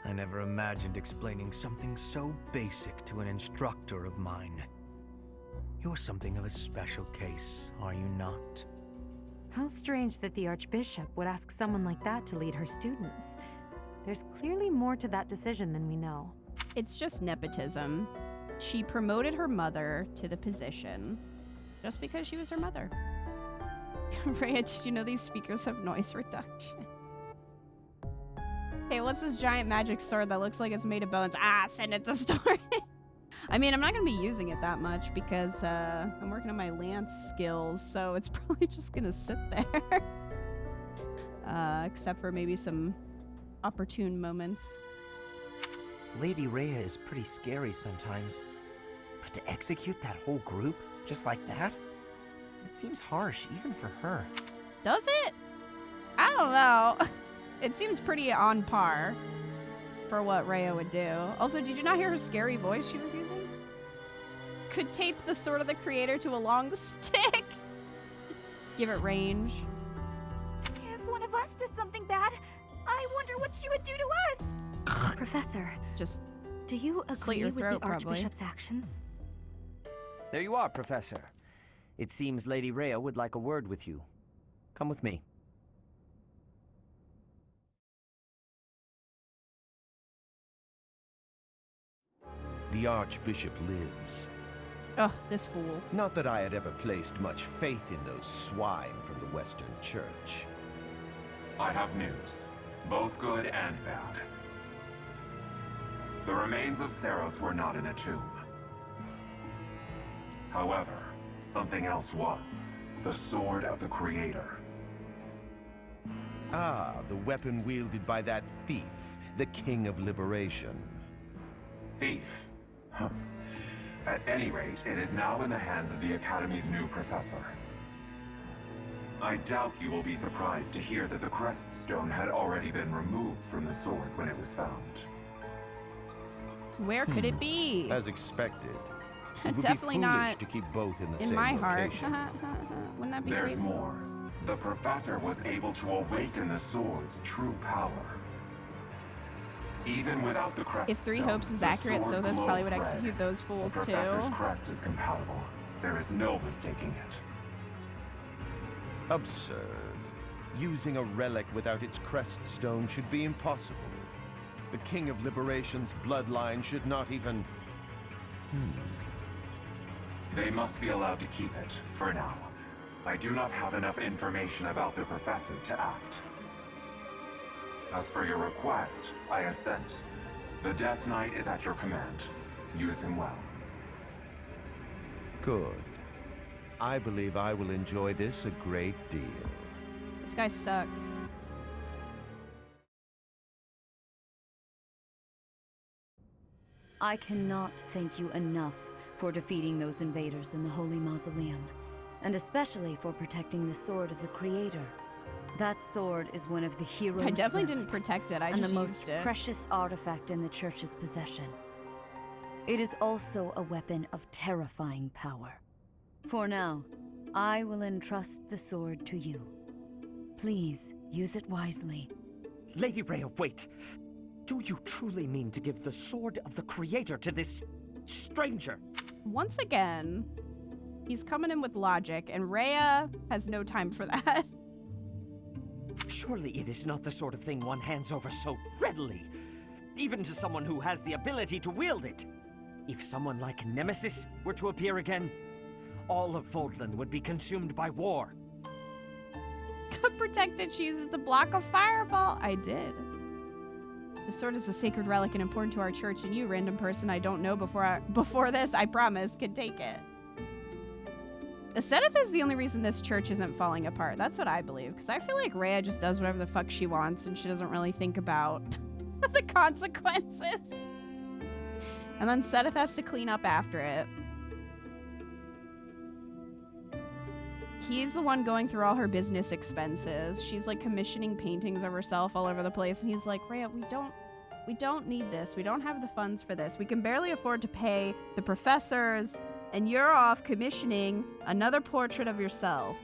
I never imagined explaining something so basic to an instructor of mine. You're something of a special case, are you not? How strange that the Archbishop would ask someone like that to lead her students. There's clearly more to that decision than we know. It's just nepotism. She promoted her mother to the position just because she was her mother. Rhea, did you know these speakers have noise reduction? Hey, what's this giant magic sword that looks like it's made of bones? Ah, send it to storage. I mean, I'm not going to be using it that much because I'm working on my lance skills, so it's probably just going to sit there. Except for maybe some opportune moments. Lady Rhea is pretty scary sometimes. But to execute that whole group, just like that? It seems harsh, even for her. Does it? I don't know. It seems pretty on par for what Rhea would do. Also, did you not hear her scary voice she was using? Could tape the sword of the creator to a long stick. Give it range. If one of us does something bad, I wonder what she would do to us. Professor, just do you slit agree your with throat, the probably. Archbishop's actions? There you are, Professor. It seems Lady Rhea would like a word with you. Come with me. the Archbishop lives. Ugh, this fool. Not that I had ever placed much faith in those swine from the Western Church. I have news, both good and bad. The remains of Saros were not in a tomb. However, something else was. The Sword of the Creator. Ah, the weapon wielded by that thief, the King of Liberation. Thief? Huh. At any rate, it is now in the hands of the Academy's new professor. I doubt you will be surprised to hear that the crest stone had already been removed from the sword when it was found. Where could it be? As expected. It would Definitely be foolish not to keep both in the in same my heart. location. Wouldn't that be There's crazy? more. The professor was able to awaken the sword's true power. Even without the crest If Three stone, Hopes is the accurate, sword Sothos glowed probably would red. execute those fools The too. professor's crest is compatible. There is no mistaking it. Absurd. Using a relic without its crest stone should be impossible. The King of Liberation's bloodline should not even... They must be allowed to keep it, for now. I do not have enough information about the professor to act. As for your request, I assent. The Death Knight is at your command. Use him well. Good. I believe I will enjoy this a great deal. This guy sucks. I cannot thank you enough for defeating those invaders in the Holy Mausoleum, and especially for protecting the Sword of the Creator. That sword is one of the heroes' I definitely didn't relics, protect it, I and just the most used it. precious artifact in the Church's possession. It is also a weapon of terrifying power. For now, I will entrust the sword to you. Please, use it wisely. Lady Rhea, wait! Do you truly mean to give the Sword of the Creator to this stranger? Once again, he's coming in with logic, and Rhea has no time for that. Surely it is not the sort of thing one hands over so readily, even to someone who has the ability to wield it. If someone like Nemesis were to appear again, all of Vodland would be consumed by war. Protected, she uses to block a fireball. I did. The sword is a sacred relic and important to our church, and you, random person I don't know before this, I promise, can take it. Aesthetic is the only reason this church isn't falling apart. That's what I believe, because I feel like Rhea just does whatever the fuck she wants, and she doesn't really think about the consequences. And then Seth has to clean up after it. He's the one going through all her business expenses. She's like commissioning paintings of herself all over the place, and he's like, Rhea, we don't need this. We don't have the funds for this. We can barely afford to pay the professors, and you're off commissioning another portrait of yourself.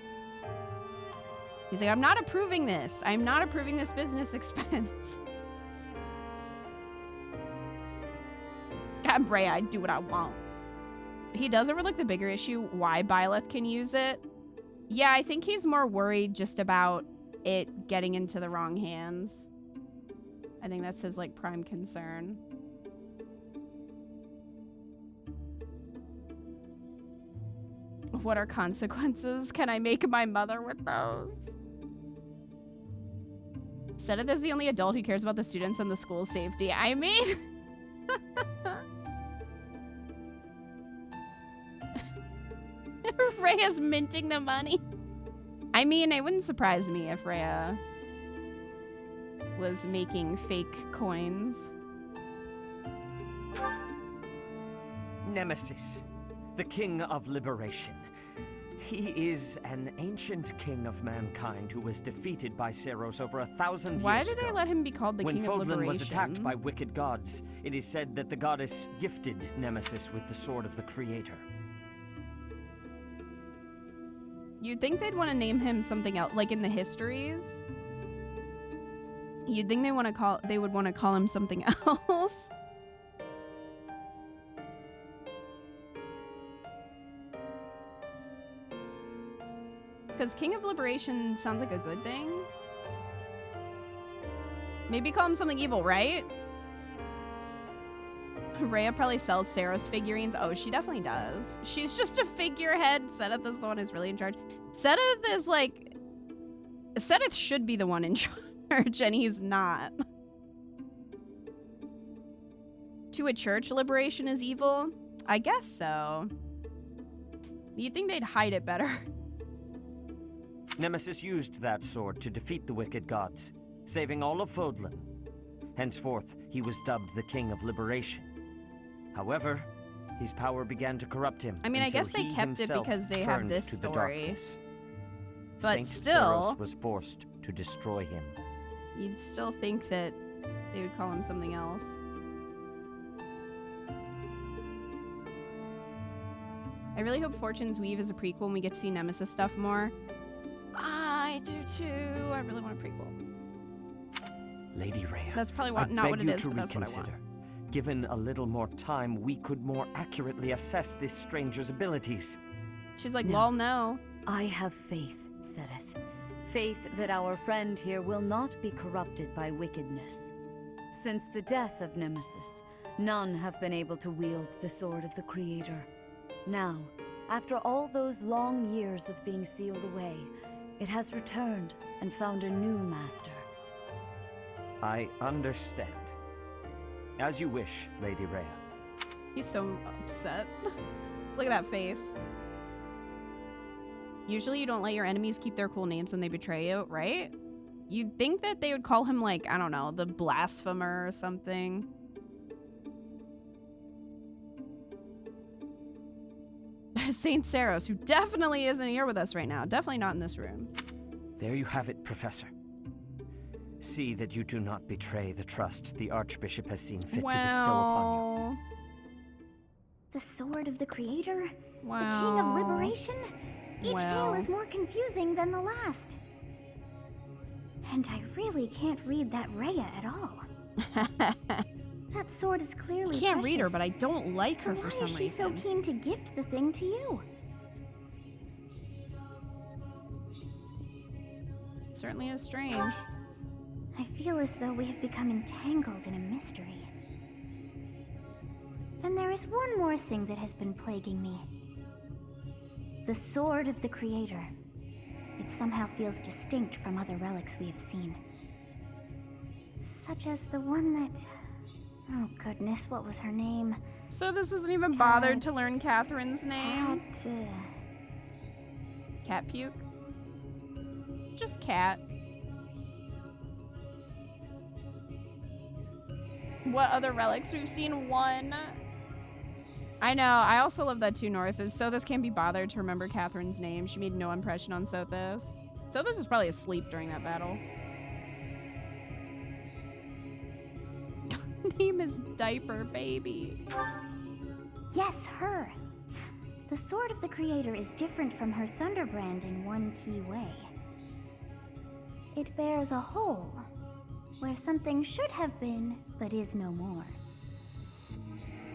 He's like, I'm not approving this. I'm not approving this business expense. I'm Rhea, I do what I want. He does overlook the bigger issue, why Byleth can use it. Yeah, I think he's more worried just about it getting into the wrong hands. I think that's his, like, prime concern. What are consequences? Can I make my mother with those? Seneth is the only adult who cares about the students and the school's safety. I mean... Rhea's minting the money. I mean, it wouldn't surprise me if Rhea was making fake coins. Nemesis, the King of Liberation. He is an ancient king of mankind who was defeated by Saros over 1,000 years ago. Why did they let him be called the King of Liberation? When Vodland was attacked by wicked gods, it is said that the goddess gifted Nemesis with the Sword of the Creator. You'd think they'd want to name him something else, like in the histories. You'd think they would want to call him something else. Because King of Liberation sounds like a good thing. Maybe call him something evil, right? Rhea probably sells Saros figurines. Oh, she definitely does. She's just a figurehead. Seteth is the one who's really in charge. Seteth is like... Seteth should be the one in charge, and he's not. To a church, liberation is evil? I guess so. You'd think they'd hide it better. Nemesis used that sword to defeat the wicked gods, saving all of Fodlan. Henceforth, he was dubbed the King of Liberation. However, his power began to corrupt him. I mean, I guess they kept it because they have this story. But Saint still, Saros was forced to destroy him. You'd still think that they would call him something else. I really hope Fortune's Weave is a prequel and we get to see Nemesis stuff more. I do too. I really want a prequel. Lady Rhea, That's probably not what it is, but that's what I want. Given a little more time, we could more accurately assess this stranger's abilities. She's like, well, no. I have faith, Seteth. Faith that our friend here will not be corrupted by wickedness. Since the death of Nemesis, none have been able to wield the sword of the Creator. Now, after all those long years of being sealed away, it has returned and found a new master. I understand. As you wish, Lady Rhea. He's so upset. Look at that face. Usually you don't let your enemies keep their cool names when they betray you, right? You'd think that they would call him like, I don't know, the Blasphemer or something. Saint Saros, who definitely isn't here with us right now. Definitely not in this room. There you have it, Professor. See that you do not betray the trust the Archbishop has seen fit to bestow upon you. The Sword of the Creator? Wow. The King of Liberation? Each tale is more confusing than the last. And I really can't read that Rhea at all. That sword is clearly I can't precious. read her, but I don't like her for some reason. Why is she so keen to gift the thing to you? Certainly is strange. I feel as though we have become entangled in a mystery. And there is one more thing that has been plaguing me. The Sword of the Creator. It somehow feels distinct from other relics we have seen. Such as the one that... Oh goodness, what was her name? So this isn't even bothered to learn Catherine's name? Cat puke? Just cat. What other relics? We've seen one. I know, I also love that too, North. Sothis can't be bothered to remember Catherine's name. She made no impression on Sothis. Sothis was probably asleep during that battle. Name is Diaper Baby. Yes, her. The Sword of the Creator is different from her Thunderbrand in one key way. It bears a hole, where something should have been, but is no more.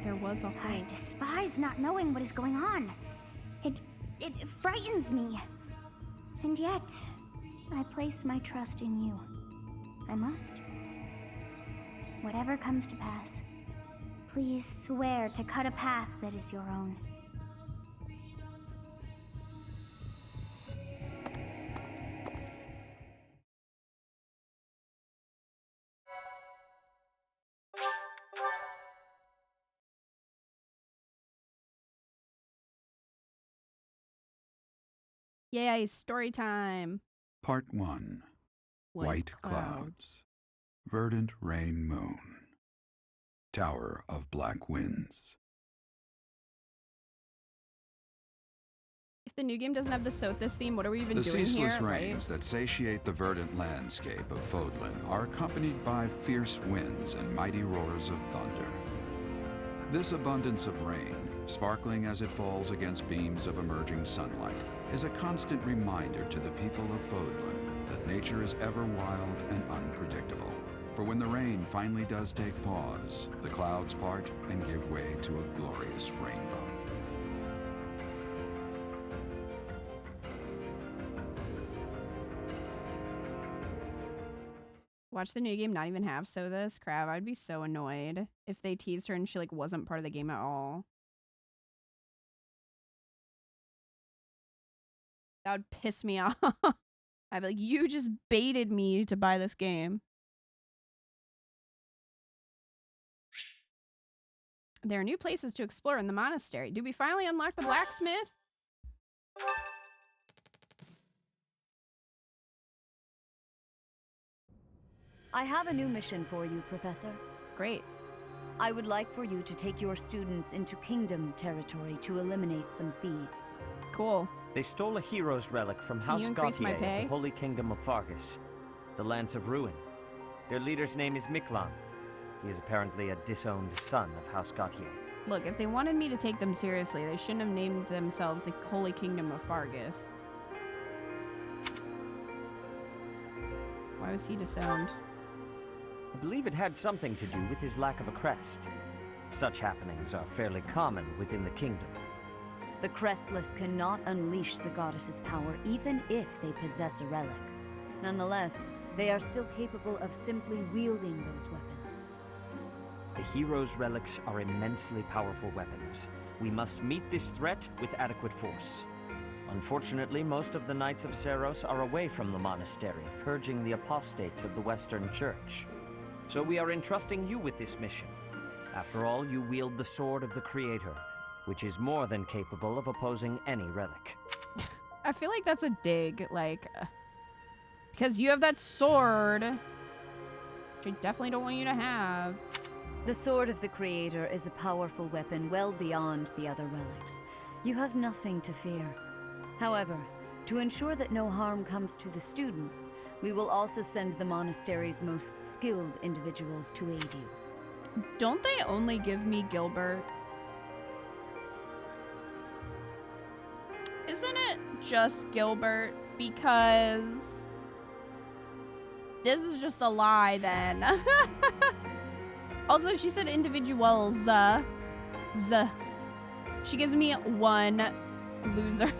There was a hole. I despise not knowing what is going on. It frightens me. And yet, I place my trust in you. I must. Whatever comes to pass, please swear to cut a path that is your own. Yay, story time. Part 1. White Clouds. Verdant Rain Moon. Tower of Black Winds. If the new game doesn't have the Sothis theme, what are we even The doing here? ceaseless rains that satiate the verdant landscape of Fodlan are accompanied by fierce winds and mighty roars of thunder. This abundance of rain, sparkling as it falls against beams of emerging sunlight, is a constant reminder to the people of Fodlan that nature is ever wild and unpredictable. For when the rain finally does take pause, the clouds part and give way to a glorious rainbow. Watch the new game not even have so this crap. I'd be so annoyed if they teased her and she like wasn't part of the game at all. That would piss me off. I'd be like, you just baited me to buy this game. There are new places to explore in the monastery. Do we finally unlock the blacksmith? I have a new mission for you, Professor. Great. I would like for you to take your students into Kingdom territory to eliminate some thieves. Cool. They stole a hero's relic from House Gautier of the Holy Kingdom of Fargus, the Lance of Ruin. Their leader's name is Miklan. He is apparently a disowned son of House Gautier. Look, if they wanted me to take them seriously, they shouldn't have named themselves the Holy Kingdom of Fargus. Why was he disowned? I believe it had something to do with his lack of a crest. Such happenings are fairly common within the kingdom. The Crestless cannot unleash the goddess's power even if they possess a relic. Nonetheless, they are still capable of simply wielding those weapons. The hero's relics are immensely powerful weapons. We must meet this threat with adequate force. Unfortunately, most of the Knights of Seiros are away from the monastery, purging the apostates of the Western Church. So we are entrusting you with this mission. After all, you wield the Sword of the Creator, which is more than capable of opposing any relic. I feel like that's a dig, like, because you have that sword, which I definitely don't want you to have. The Sword of the Creator is a powerful weapon well beyond the other relics. You have nothing to fear. However, to ensure that no harm comes to the students, we will also send the monastery's most skilled individuals to aid you. Don't they only give me Gilbert? Isn't it just Gilbert? Because this is just a lie then. Also, she said individuals. She gives me one loser.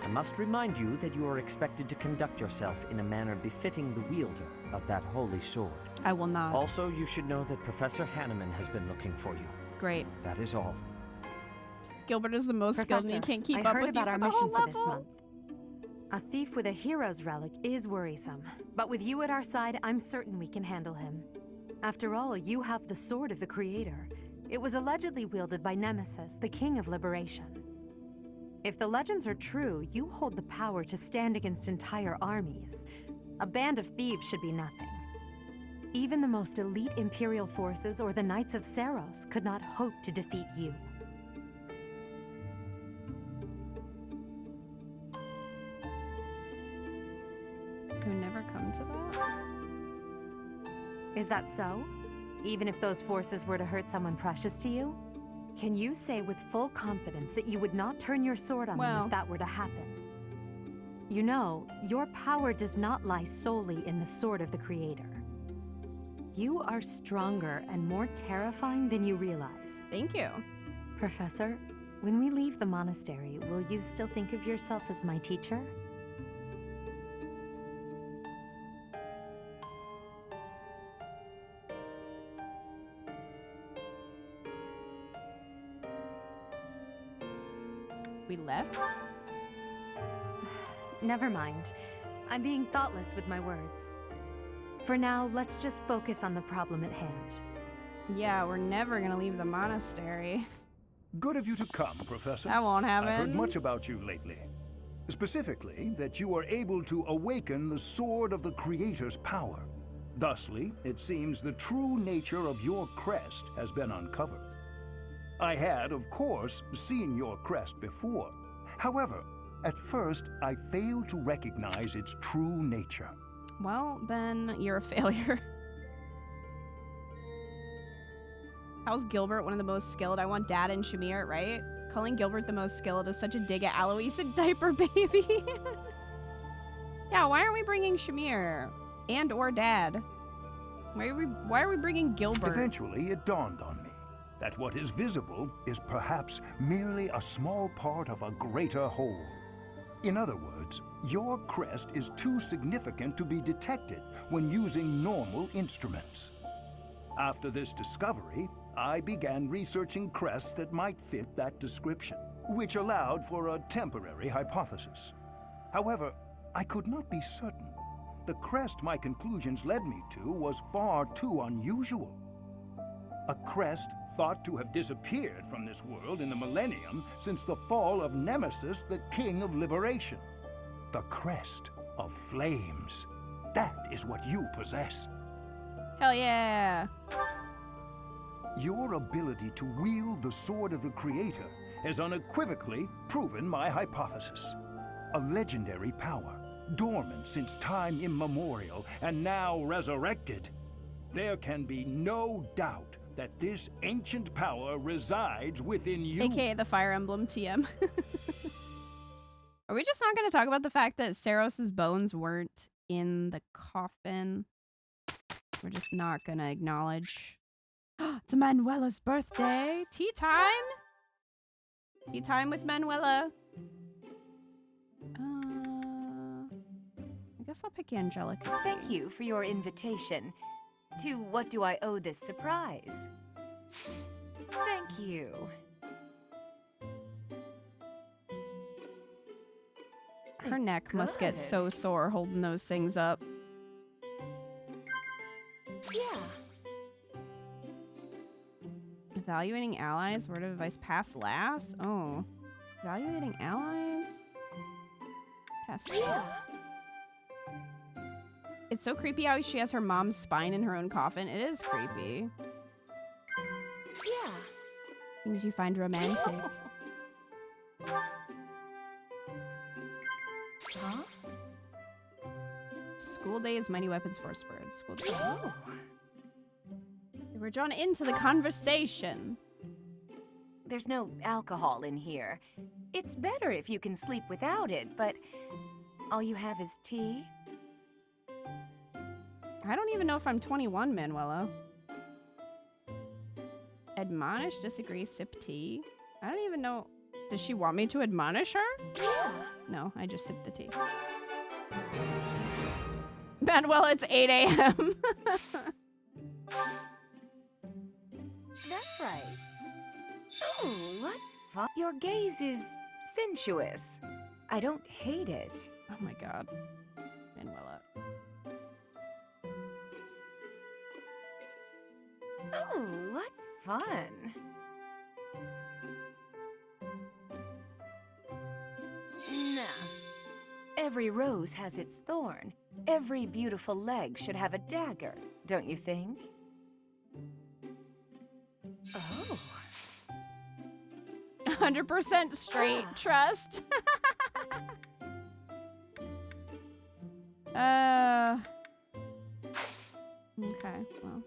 I must remind you that you are expected to conduct yourself in a manner befitting the wielder of that holy sword. I will not. Also, you should know that Professor Hanneman has been looking for you. Great. That is all. Gilbert is the most skilled and he can't keep up with you about our for the mission whole for this level. month. A thief with a hero's relic is worrisome, but with you at our side, I'm certain we can handle him. After all, you have the Sword of the Creator. It was allegedly wielded by Nemesis, the King of Liberation. If the legends are true, you hold the power to stand against entire armies. A band of thieves should be nothing. Even the most elite Imperial forces or the Knights of Seiros could not hope to defeat you. Could never come to that? Is that so? Even if those forces were to hurt someone precious to you? Can you say with full confidence that you would not turn your sword on them if that were to happen? You know, your power does not lie solely in the Sword of the Creator. You are stronger and more terrifying than you realize. Thank you. Professor, when we leave the monastery, will you still think of yourself as my teacher? We left? Never mind. I'm being thoughtless with my words. For now, let's just focus on the problem at hand. Yeah, we're never gonna leave the monastery. Good of you to come, Professor. That won't happen. I've heard much about you lately. Specifically, that you are able to awaken the Sword of the Creator's power. Thusly, it seems the true nature of your crest has been uncovered. I had, of course, seen your crest before. However, at first, I failed to recognize its true nature. Well, then you're a failure. How's Gilbert one of the most skilled? I want Dad and Shamir, right? Calling Gilbert the most skilled is such a dig at Alois and Diaper Baby. Yeah, why aren't we bringing Shamir? And or Dad? Why are we bringing Gilbert? Eventually, it dawned on me that what is visible is perhaps merely a small part of a greater whole. In other words, Your crest is too significant to be detected when using normal instruments. After this discovery, I began researching crests that might fit that description, which allowed for a temporary hypothesis. However, I could not be certain. The crest my conclusions led me to was far too unusual. A crest thought to have disappeared from this world in the millennium since the fall of Nemesis, the King of Liberation. The crest of flames. That is what you possess. Hell yeah! Your ability to wield the sword of the Creator has unequivocally proven my hypothesis. A legendary power, dormant since time immemorial and now resurrected. There can be no doubt that this ancient power resides within you. AKA the Fire Emblem TM. Are we just not going to talk about the fact that Seros's bones weren't in the coffin? We're just not going to acknowledge. It's Manuela's birthday. Tea time? Tea time with Manuela. I guess I'll pick Angelica. Thank you for your invitation. To what do I owe this surprise? Thank you. Her neck must get so sore holding those things up. Yeah. Evaluating allies, word of advice, past laughs? Oh. Evaluating allies? Past laughs. It's so creepy how she has her mom's spine in her own coffin. It is creepy. Yeah. Things you find romantic. Huh? School days, mighty weapons, force words. School days. Oh. We're drawn into the conversation. There's no alcohol in here. It's better if you can sleep without it, but all you have is tea? I don't even know if I'm 21, Manuela. Admonish, disagree, sip tea. I don't even know. Does she want me to admonish her? Yeah. No, I just sip the tea. Manuela, it's 8 a.m. That's right. Oh, what fun. Your gaze is sensuous. I don't hate it. Oh my god. Manuela. Oh, what fun. Nah. Every rose has its thorn. Every beautiful leg should have a dagger, don't you think? Oh. 100% straight trust. Okay, well.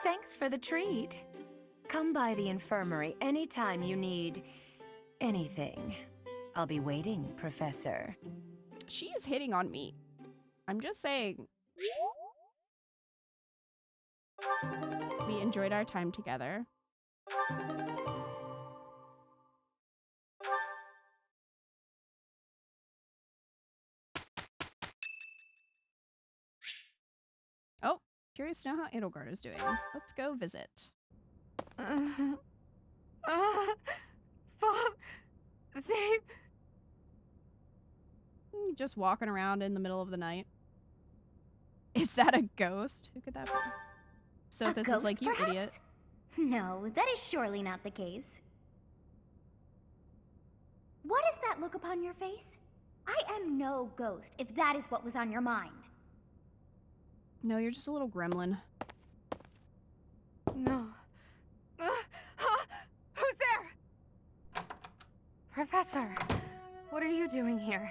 Thanks for the treat. Come by the infirmary anytime you need anything. I'll be waiting, Professor. She is hitting on me. I'm just saying. We enjoyed our time together. Oh, curious to know how Edelgard is doing. Let's go visit. Save. Just walking around in the middle of the night. Is that a ghost? Who could that be? So A this ghost, is like, you perhaps? idiot. No, that is surely not the case. What is that look upon your face? I am no ghost, if that is what was on your mind. No, you're just a little gremlin. No. Who's there? Professor, what are you doing here?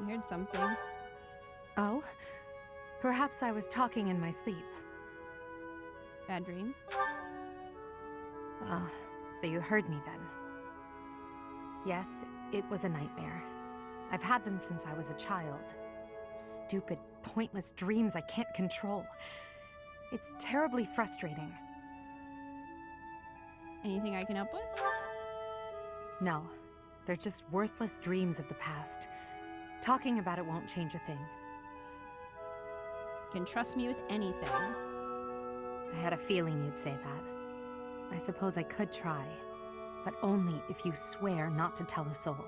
I heard something. Oh? Perhaps I was talking in my sleep. Bad dreams? Ah, so you heard me then. Yes, it was a nightmare. I've had them since I was a child. Stupid, pointless dreams I can't control. It's terribly frustrating. Anything I can help with? No. They're just worthless dreams of the past. Talking about it won't change a thing. You can trust me with anything. I had a feeling you'd say that. I suppose I could try, but only if you swear not to tell a soul.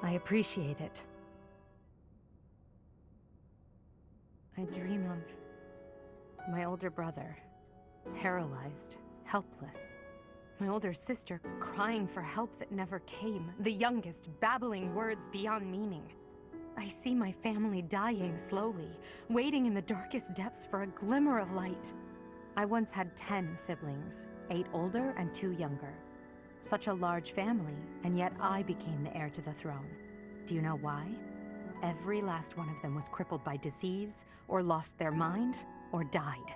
I appreciate it. I dream of my older brother, paralyzed, helpless. My older sister crying for help that never came. The youngest babbling words beyond meaning. I see my family dying slowly, waiting in the darkest depths for a glimmer of light. I once had 10 siblings, 8 older and 2 younger. Such a large family, and yet I became the heir to the throne. Do you know why? Every last one of them was crippled by disease, or lost their mind, or died.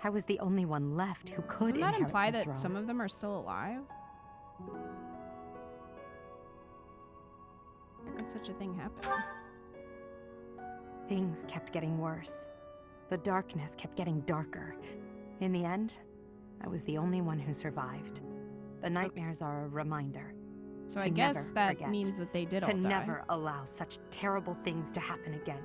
I was the only one left who could Doesn't that inherit imply the that throne. some of them are still alive? How could such a thing happen? Things kept getting worse. The darkness kept getting darker. In the end, I was the only one who survived. The nightmares are a reminder. So to I guess never that forget, means that they did to all die. never allow such terrible things to happen again.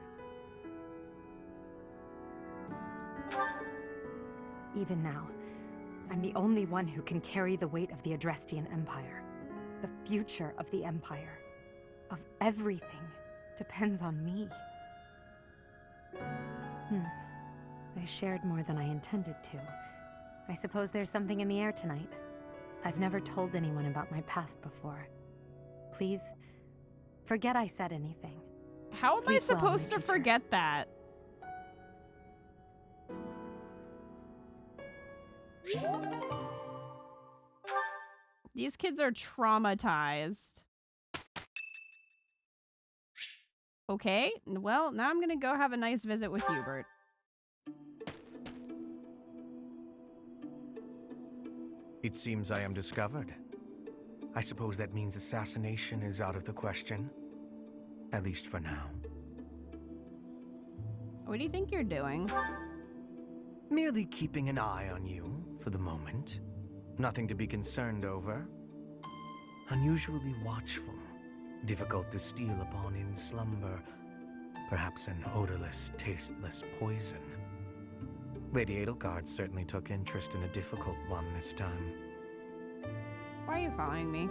Even now, I'm the only one who can carry the weight of the Adrestian Empire. The future of the Empire, of everything, depends on me. I shared more than I intended to. I suppose there's something in the air tonight. I've never told anyone about my past before. Please, forget I said anything. How am I Sleep well, supposed my to teacher. forget that? These kids are traumatized. Okay, well, now I'm gonna go have a nice visit with Hubert. It seems I am discovered. I suppose that means assassination is out of the question. At least for now. What do you think you're doing? Merely keeping an eye on you, for the moment. Nothing to be concerned over. Unusually watchful. Difficult to steal upon in slumber. Perhaps an odorless, tasteless poison. Lady Edelgard certainly took interest in a difficult one this time. Why are you following me?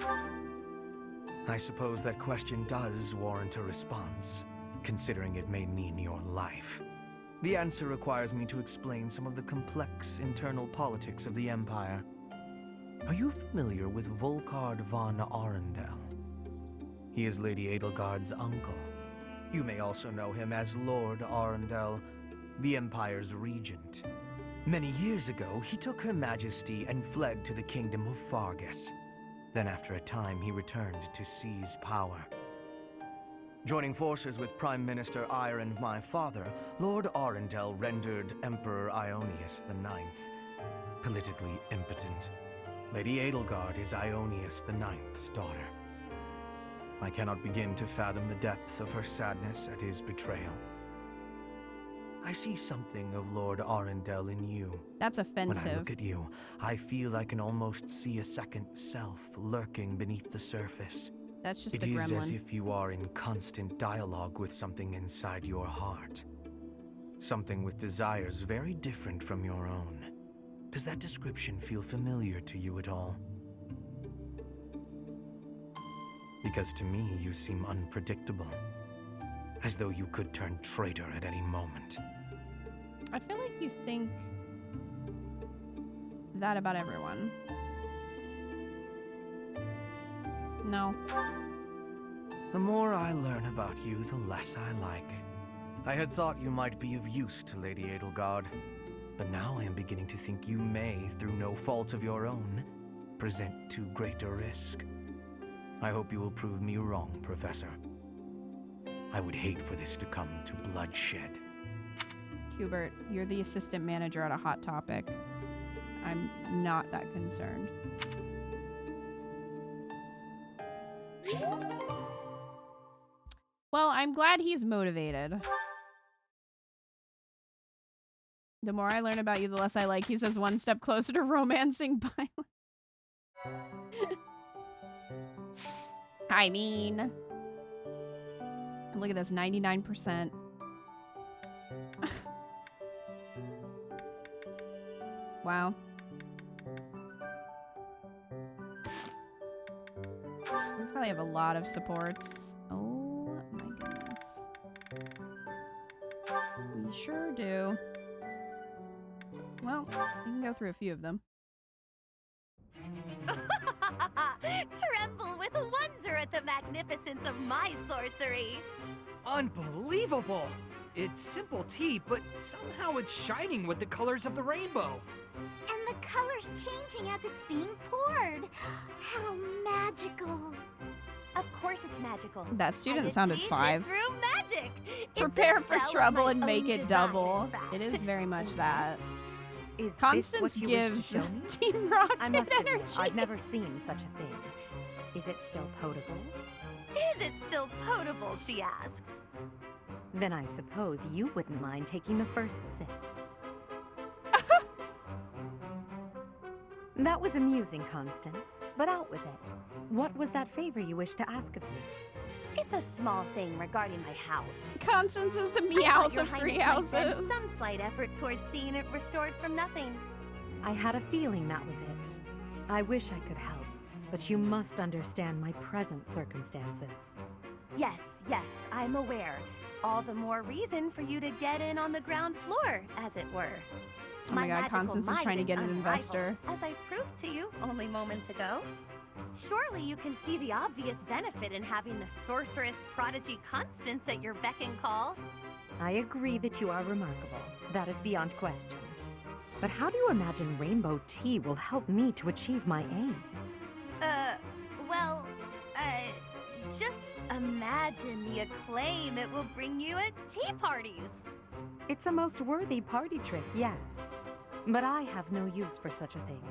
I suppose that question does warrant a response, considering it may mean your life. The answer requires me to explain some of the complex internal politics of the Empire. Are you familiar with Volkard von Arundel? He is Lady Edelgard's uncle. You may also know him as Lord Arundel, the Empire's regent. Many years ago, he took Her Majesty and fled to the Kingdom of Fargus. Then after a time, he returned to seize power. Joining forces with Prime Minister Eyre and my father, Lord Arundel rendered Emperor Ionius IX politically impotent. Lady Edelgard is Ionius IX's daughter. I cannot begin to fathom the depth of her sadness at his betrayal. I see something of Lord Arundel in you. That's offensive. When I look at you, I feel I can almost see a second self lurking beneath the surface. That's just It a is as gremlin. if you are in constant dialogue with something inside your heart. Something with desires very different from your own. Does that description feel familiar to you at all? Because to me, you seem unpredictable. As though you could turn traitor at any moment. I feel like you think that about everyone. No. The more I learn about you, the less I like. I had thought you might be of use to Lady Edelgard, but now I am beginning to think you may, through no fault of your own, present too great a risk. I hope you will prove me wrong, Professor. I would hate for this to come to bloodshed. Hubert, you're the assistant manager at a Hot Topic. I'm not that concerned. Well, I'm glad he's motivated. The more I learn about you, the less I like. He says one step closer to romancing violence. I mean, look at this, 99%. Wow. We probably have a lot of supports. Oh my goodness. We sure do. Well, we can go through a few of them. Tremble with wonder at the magnificence of my sorcery. Unbelievable! It's simple tea, but somehow it's shining with the colors of the rainbow. And the color's changing as it's being poured. How magical. Of course it's magical. That student I sounded achieved 5. it through magic. Prepare It's a for spell of trouble my and make own it design, double. in fact. It is very much that. Is Constance this what you wish to gives show me? Team Rocket I must admit, energy. I've never seen such a thing. Is it still potable? Is it still potable, she asks. Then I suppose you wouldn't mind taking the first sip. That was amusing, Constance, but out with it. What was that favor you wished to ask of me? It's a small thing regarding my house. Constance is the I thought Meowth Your of Highness 3 might bend houses. some slight effort towards seeing it restored from nothing. I had a feeling that was it. I wish I could help, but you must understand my present circumstances. Yes, I'm aware. All the more reason for you to get in on the ground floor, as it were. Oh my god, magical Constance is might trying to get an unrivaled, investor. As I proved to you only moments ago. Surely you can see the obvious benefit in having the sorceress prodigy Constance at your beck and call. I agree that you are remarkable. That is beyond question. But how do you imagine rainbow tea will help me to achieve my aim? Just imagine the acclaim it will bring you at tea parties. It's a most worthy party trick, yes. But I have no use for such a thing.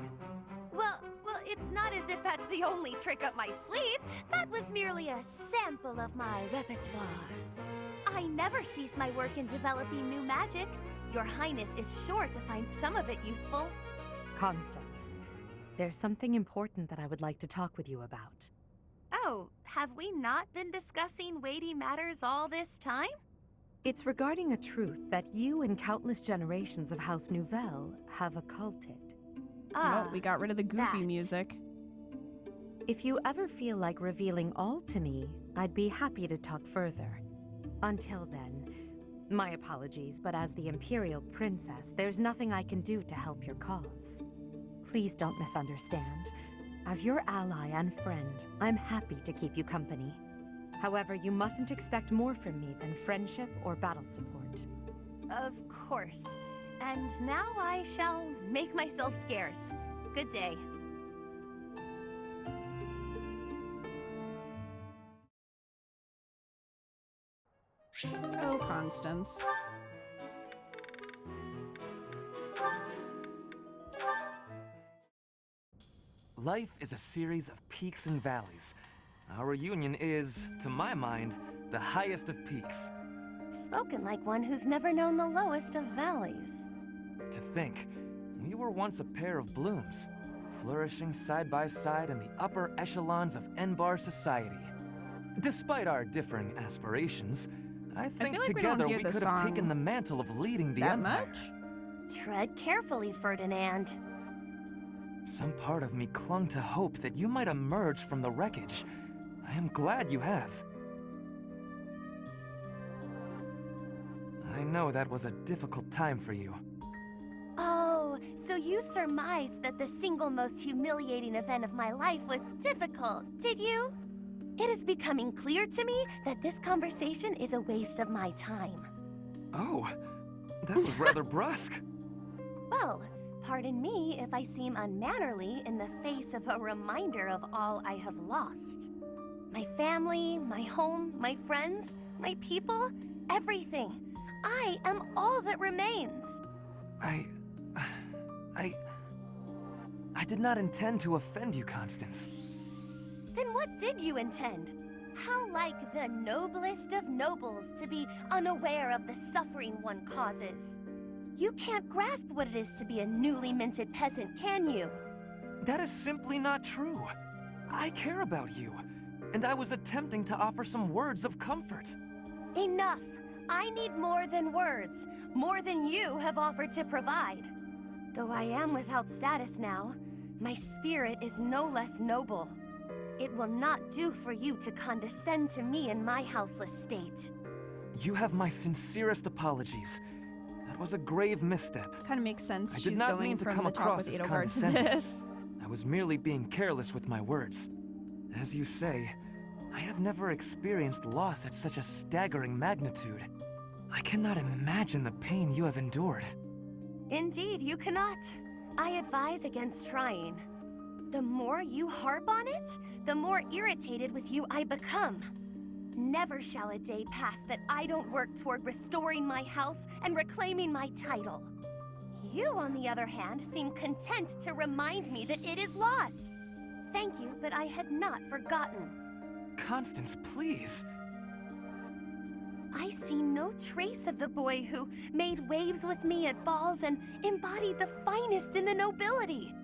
Well, it's not as if that's the only trick up my sleeve. That was merely a sample of my repertoire. I never cease my work in developing new magic. Your Highness is sure to find some of it useful. Constance, there's something important that I would like to talk with you about. Oh, have we not been discussing weighty matters all this time? It's regarding a truth that you and countless generations of House Nouvelle have occulted. Oh, we got rid of the goofy that. music. If you ever feel like revealing all to me, I'd be happy to talk further. Until then, my apologies, but as the Imperial Princess, there's nothing I can do to help your cause. Please don't misunderstand. As your ally and friend, I'm happy to keep you company. However, you mustn't expect more from me than friendship or battle support. Of course. And now I shall make myself scarce. Good day. Oh, Constance. Life is a series of peaks and valleys. Our reunion is, to my mind, the highest of peaks. Spoken like one who's never known the lowest of valleys. To think, we were once a pair of blooms, flourishing side by side in the upper echelons of Enbar society. Despite our differing aspirations, I think like together we we don't hear could the have song taken the mantle of leading the that Empire. much? Tread carefully, Ferdinand. Some part of me clung to hope that you might emerge from the wreckage. I am glad you have. I know that was a difficult time for you. Oh, so you surmised that the single most humiliating event of my life was difficult, did you? It is becoming clear to me that this conversation is a waste of my time. Oh, that was rather brusque. Well, pardon me if I seem unmannerly in the face of a reminder of all I have lost. My family, my home, my friends, my people, everything. I am all that remains. I did not intend to offend you, Constance. Then what did you intend? How like the noblest of nobles to be unaware of the suffering one causes. You can't grasp what it is to be a newly minted peasant, can you? That is simply not true. I care about you. and I was attempting to offer some words of comfort. Enough! I need more than words, more than you have offered to provide. Though I am without status now, my spirit is no less noble. It will not do for you to condescend to me in my houseless state. You have my sincerest apologies. That was a grave misstep. Kind of makes sense. I She's did not going mean to from come the talk across with as Edelgard to condescending. this. I was merely being careless with my words. As you say, I have never experienced loss at such a staggering magnitude. I cannot imagine the pain you have endured. Indeed, you cannot. I advise against trying. The more you harp on it, the more irritated with you I become. Never shall a day pass that I don't work toward restoring my house and reclaiming my title. You, on the other hand, seem content to remind me that it is lost. Thank you, but I had not forgotten. Constance, please. I see no trace of the boy who made waves with me at balls and embodied the finest in the nobility.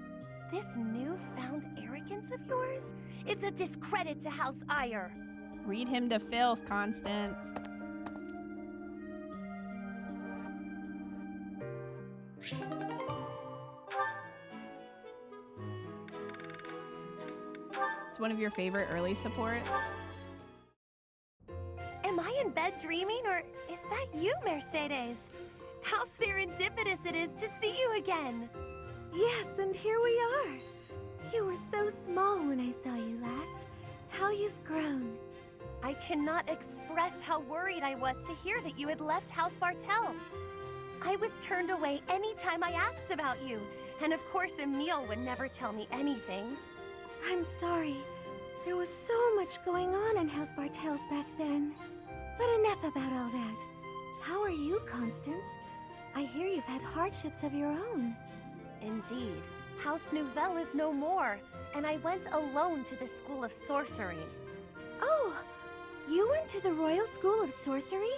This newfound arrogance of yours is a discredit to House Ire. Read him to filth, Constance. It's one of your favorite early supports. Am I in bed dreaming, or is that you, Mercedes? How serendipitous it is to see you again! Yes, and here we are. You were so small when I saw you last. How you've grown. I cannot express how worried I was to hear that you had left House Bartels. I was turned away any time I asked about you, and of course Emile would never tell me anything. I'm sorry. There was so much going on in House Bartels back then. But enough about all that. How are you, Constance? I hear you've had hardships of your own. Indeed. House Nouvelle is no more, and I went alone to the School of Sorcery. Oh, you went to the Royal School of Sorcery?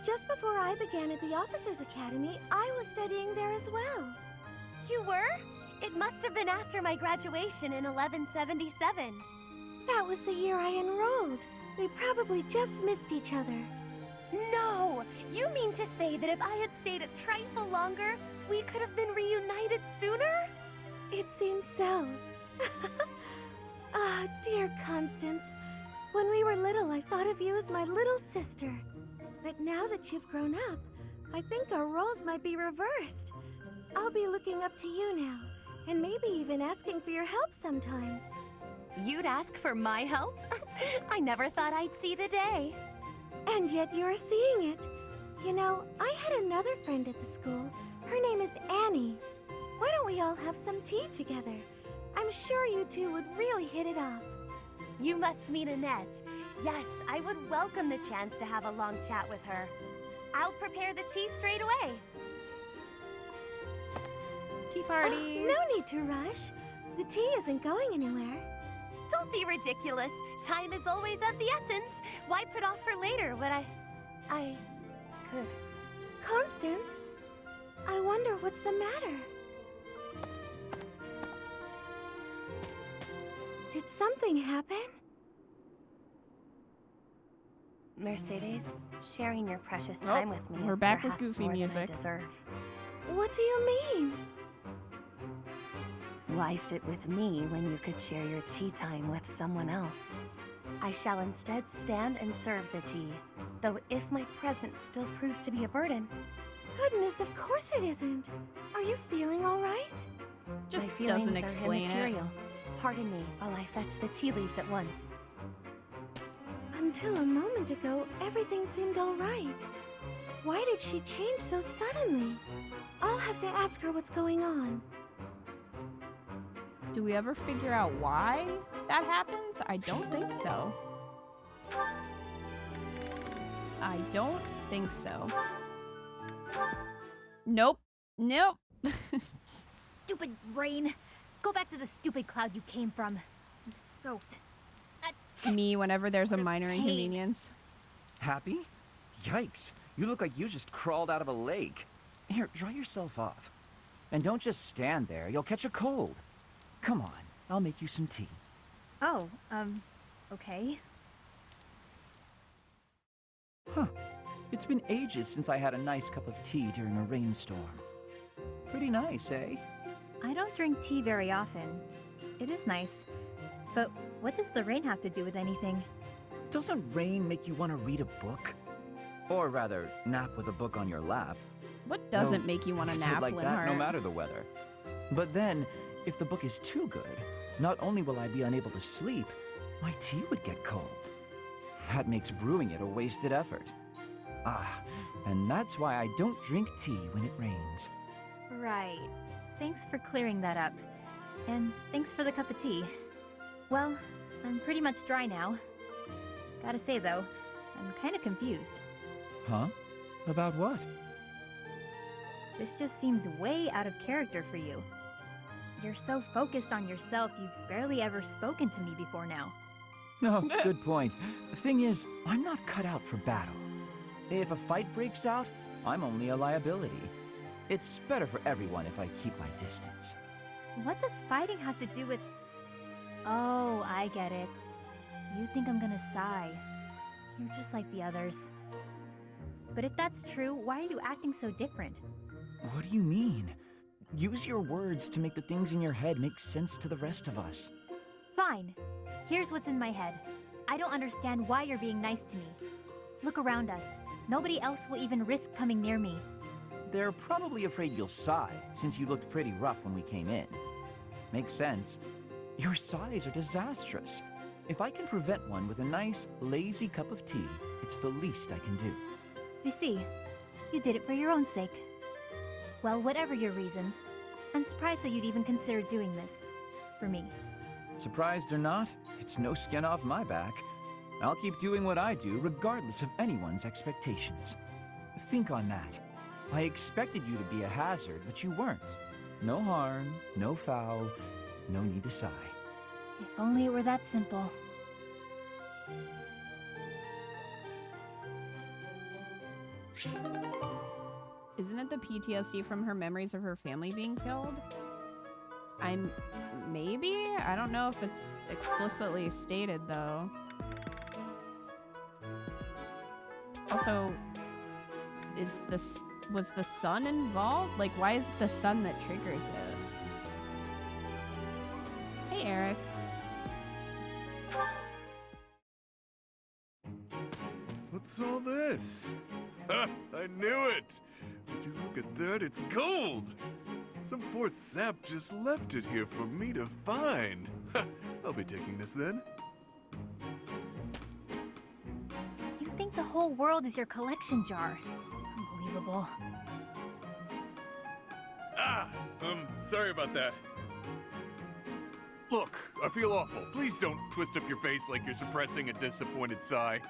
Just before I began at the Officers' Academy, I was studying there as well. You were? It must have been after my graduation in 1177. That was the year I enrolled. We probably just missed each other. No! You mean to say that if I had stayed a trifle longer, we could have been reunited sooner? It seems so. Ah, dear Constance. When we were little, I thought of you as my little sister. But now that you've grown up, I think our roles might be reversed. I'll be looking up to you now, and maybe even asking for your help sometimes. You'd ask for my help? I never thought I'd see the day. And yet you're seeing it. You know, I had another friend at the school. Her name is Annie. Why don't we all have some tea together? I'm sure you two would really hit it off. You must meet Annette. Yes, I would welcome the chance to have a long chat with her. I'll prepare the tea straight away. Tea party. Oh, no need to rush. The tea isn't going anywhere. Don't be ridiculous. Time is always of the essence. Why put off for later what I could? Constance, I wonder what's the matter. Did something happen? Mercedes, sharing your precious time with me we're is back with perhaps goofy more music. than I deserve. What do you mean? Why sit with me when you could share your tea time with someone else? I shall instead stand and serve the tea, though if my presence still proves to be a burden. Goodness, of course it isn't. Are you feeling all right? Just my feelings doesn't are explain it. immaterial. Pardon me while I fetch the tea leaves at once. Until a moment ago, everything seemed all right. Why did she change so suddenly? I'll have to ask her what's going on. Do we ever figure out why that happens? I don't think so. I don't think so. Nope. Nope. Stupid rain. Go back to the stupid cloud you came from. I'm soaked. Me whenever there's a minor inconvenience. Happy? Yikes. You look like you just crawled out of a lake. Here, dry yourself off. And don't just stand there. You'll catch a cold. Come on, I'll make you some tea. Oh, Okay. Huh. It's been ages since I had a nice cup of tea during a rainstorm. Pretty nice, eh? I don't drink tea very often. It is nice. But what does the rain have to do with anything? Doesn't rain make you want to read a book? Or rather, nap with a book on your lap. What doesn't make you want to I say nap, like that Linhart? no matter the weather. But then, if the book is too good, not only will I be unable to sleep, my tea would get cold. That makes brewing it a wasted effort. Ah, and that's why I don't drink tea when it rains. Right. Thanks for clearing that up. And thanks for the cup of tea. Well, I'm pretty much dry now. Gotta say though, I'm kinda confused. Huh? About what? This just seems way out of character for you. You're so focused on yourself, you've barely ever spoken to me before now. No, good point. The thing is, I'm not cut out for battle. If a fight breaks out, I'm only a liability. It's better for everyone if I keep my distance. What does fighting have to do with... Oh, I get it. You think I'm gonna sigh. You're just like the others. But if that's true, why are you acting so different? What do you mean? Use your words to make the things in your head make sense to the rest of us. Fine. Here's what's in my head. I don't understand why you're being nice to me. Look around us. Nobody else will even risk coming near me. They're probably afraid you'll sigh, since you looked pretty rough when we came in. Makes sense. Your sighs are disastrous. If I can prevent one with a nice, lazy cup of tea, it's the least I can do. I see. You did it for your own sake. Well, whatever your reasons, I'm surprised that you'd even consider doing this. For me. Surprised or not, it's no skin off my back. I'll keep doing what I do, regardless of anyone's expectations. Think on that. I expected you to be a hazard, but you weren't. No harm, no foul, no need to sigh. If only it were that simple. Isn't it the PTSD from her memories of her family being killed? Maybe? I don't know if it's explicitly stated, though. Also, was the sun involved? Like, why is it the sun that triggers it? Hey, Eric. What's all this? Ha! I knew it! Would you look at that? It's gold! Some poor sap just left it here for me to find. Ha! I'll be taking this then. You think the whole world is your collection jar. Unbelievable. Sorry about that. Look, I feel awful. Please don't twist up your face like you're suppressing a disappointed sigh.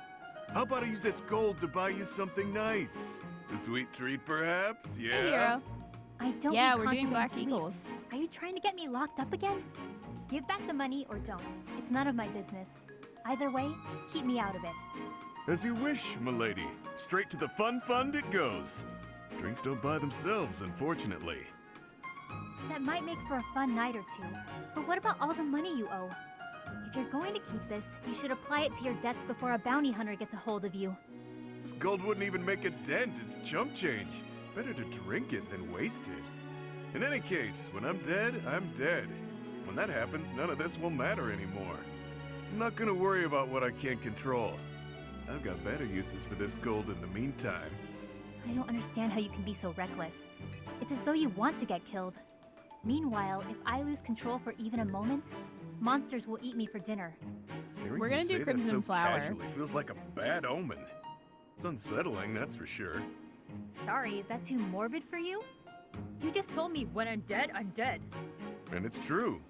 How about I use this gold to buy you something nice? A sweet treat, perhaps? Yeah? Hey, Hero. I don't Yeah, need we're doing contraband Black sweets. Eagles. Are you trying to get me locked up again? Give back the money or don't. It's none of my business. Either way, keep me out of it. As you wish, milady. Straight to the fun fund it goes. Drinks don't buy themselves, unfortunately. That might make for a fun night or two. But what about all the money you owe? If you're going to keep this, you should apply it to your debts before a bounty hunter gets a hold of you. This gold wouldn't even make a dent. It's chump change. Better to drink it than waste it. In any case, when I'm dead, I'm dead. When that happens, none of this will matter anymore. I'm not gonna worry about what I can't control. I've got better uses for this gold in the meantime. I don't understand how you can be so reckless. It's as though you want to get killed. Meanwhile, if I lose control for even a moment, monsters will eat me for dinner. Hearing We're you gonna do say that Crimson so Flower. casually feels like a bad omen. It's unsettling, that's for sure. Sorry, is that too morbid for you? You just told me when I'm dead, I'm dead. And it's true.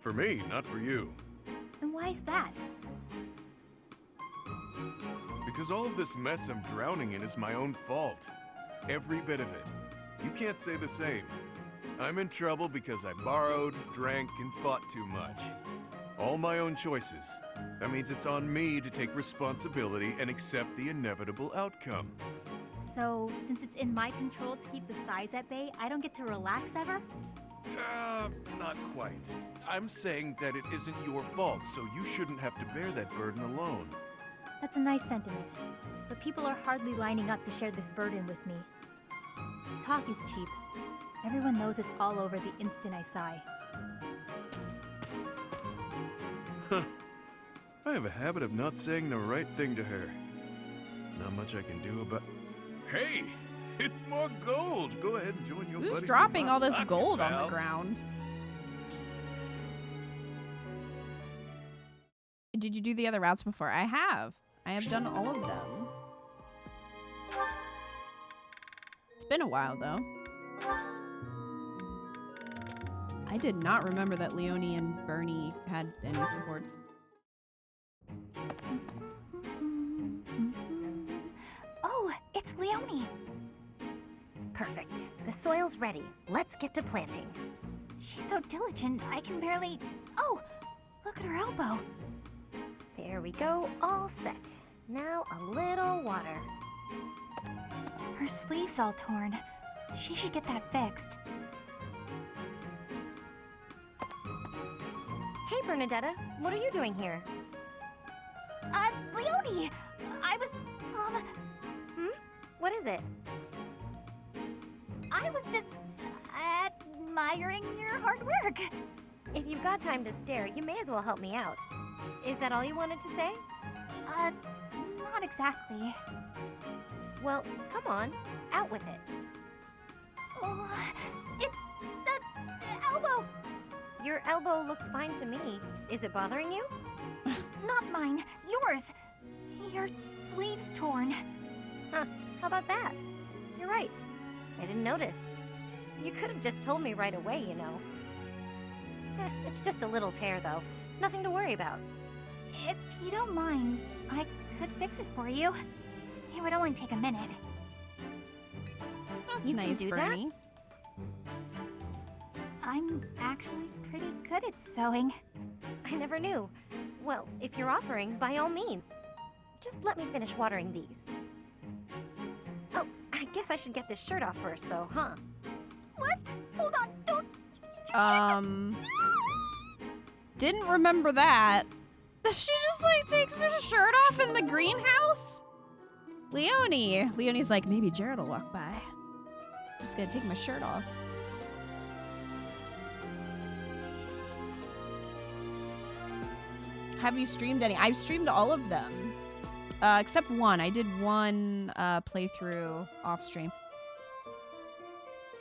For me, not for you. And why is that? Because all of this mess I'm drowning in is my own fault. Every bit of it. You can't say the same. I'm in trouble because I borrowed, drank, and fought too much. All my own choices. That means it's on me to take responsibility and accept the inevitable outcome. So, since it's in my control to keep the size at bay, I don't get to relax ever? Not quite. I'm saying that it isn't your fault, so you shouldn't have to bear that burden alone. That's a nice sentiment, but people are hardly lining up to share this burden with me. Talk is cheap. Everyone knows it's all over the instant I sigh. Huh. I have a habit of not saying the right thing to her. Not much I can do about... Hey! It's more gold! Go ahead and join your buddies. Who's dropping all this pocket, gold on pal. the ground? Did you do the other routes before? I have. I have done all of them. It's been a while, though. I did not remember that Leonie and Bernie had any supports. Oh, it's Leonie. Perfect. The soil's ready. Let's get to planting. She's so diligent, I can barely... Oh, look at her elbow. There we go, all set. Now a little water. Her sleeve's all torn. She should get that fixed. Hey, Bernadetta, what are you doing here? Leonie! I was, What is it? I was just admiring your hard work. If you've got time to stare, you may as well help me out. Is that all you wanted to say? Not exactly. Well, come on, out with it. Oh, it's the elbow! Your elbow looks fine to me. Is it bothering you? Not mine, yours. Your sleeve's torn. Huh, how about that? You're right. I didn't notice. You could have just told me right away, you know. It's just a little tear, though. Nothing to worry about. If you don't mind, I could fix it for you. It would only take a minute. That's You nice, can do Bernie. I'm actually pretty good at sewing. I never knew. Well, if you're offering, by all means. Just let me finish watering these. Oh, I guess I should get this shirt off first, though, huh? What? Hold on, don't... Didn't remember that. She just like takes her shirt off in the greenhouse? Leonie's like, maybe Jared will walk by. Just gonna take my shirt off. Have you streamed any? I've streamed all of them. Except one. I did one playthrough off stream.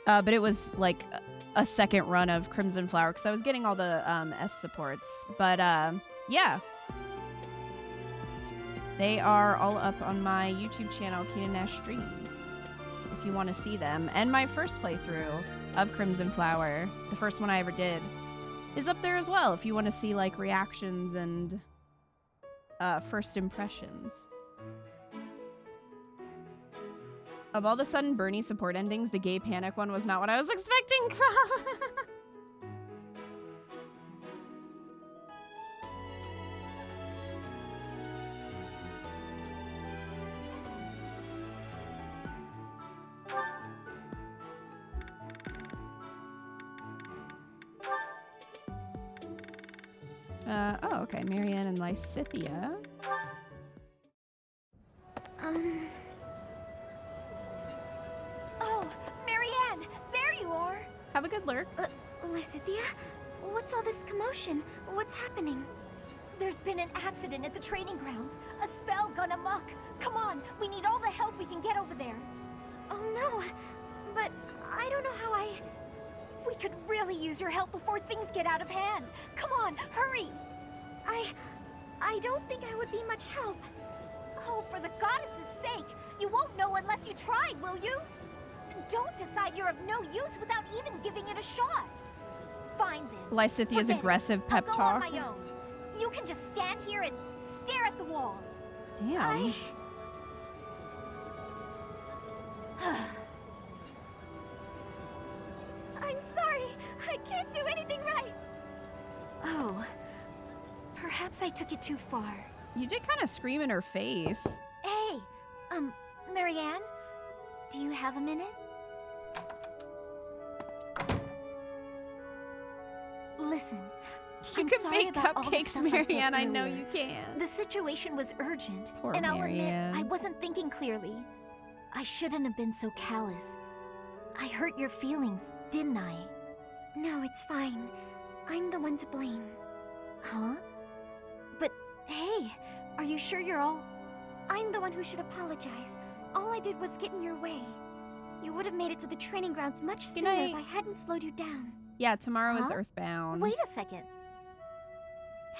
But it was like a second run of Crimson Flower because I was getting all the S supports. But yeah. They are all up on my YouTube channel, Kitanash Streams, if you want to see them. And my first playthrough of Crimson Flower, the first one I ever did, is up there as well if you want to see like reactions and first impressions. Of all the sudden Bernie support endings, the gay panic one was not what I was expecting. Oh, okay. Marianne and Lysithia. Oh, Marianne! There you are! Have a good lurk. Lysithia? What's all this commotion? What's happening? There's been an accident at the training grounds. A spell gone amok. Come on, we need all the help we can get over there. Oh no, but I don't know how We could really use your help before things get out of hand. Come on, hurry! I don't think I would be much help. Oh, for the goddess's sake! You won't know unless you try, will you? Don't decide you're of no use without even giving it a shot. Fine then. Lysithia's Forget it. aggressive pep I'll go talk. on my own. You can just stand here and stare at the wall. Damn. I'm sorry. I can't do anything right. Oh. Perhaps I took it too far. You did kind of scream in her face. Hey, Marianne? Do you have a minute? Listen, You I'm can sorry make about all the cupcakes, stuff I said Marianne. I know earlier. you can. The situation was urgent, Poor and I'll admit, Marianne. I wasn't thinking clearly. I shouldn't have been so callous. I hurt your feelings, didn't I? No, it's fine. I'm the one to blame. Huh? But hey, are you sure you're all... I'm the one who should apologize. All I did was get in your way. You would have made it to the training grounds much Good sooner night. if I hadn't slowed you down. Yeah, tomorrow is Huh? Earthbound. Wait a second.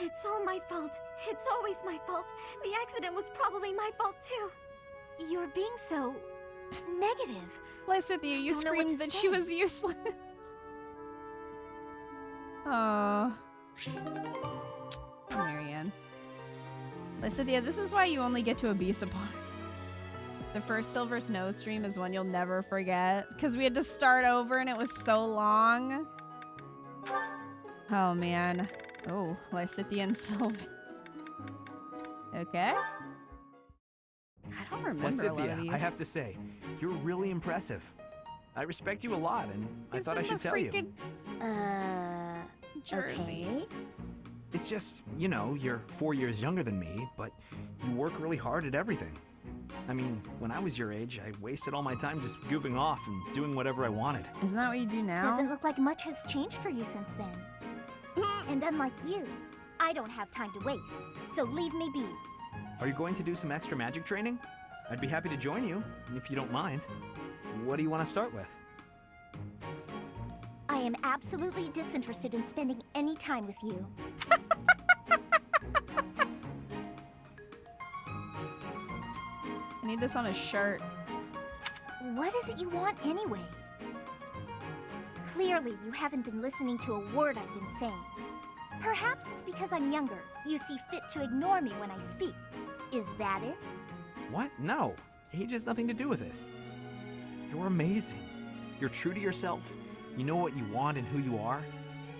It's all my fault. It's always my fault. The accident was probably my fault too. You're being so... negative. Lysithia, you don't know what screamed to that she say. was useless. Oh. Marianne. Lysithia, this is why you only get to a B support. The first Silver Snow stream is one you'll never forget. Because we had to start over and it was so long. Oh, man. Oh, Lysithia and Sylvan. Okay. I don't remember a lot of Lysithia, these. I have to say, you're really impressive. I respect you a lot, and I thought I should tell you. Jersey. Okay. It's just, you know, you're 4 years younger than me, but you work really hard at everything. I mean, when I was your age, I wasted all my time just goofing off and doing whatever I wanted. Isn't that what you do now? Doesn't look like much has changed for you since then. And unlike you, I don't have time to waste, so leave me be. Are you going to do some extra magic training? I'd be happy to join you, if you don't mind. What do you want to start with? I am absolutely disinterested in spending any time with you. I need this on a shirt. What is it you want anyway? Clearly, you haven't been listening to a word I've been saying. Perhaps it's because I'm younger. You see fit to ignore me when I speak. Is that it? What? No. Age has nothing to do with it. You're amazing. You're true to yourself. You know what you want and who you are.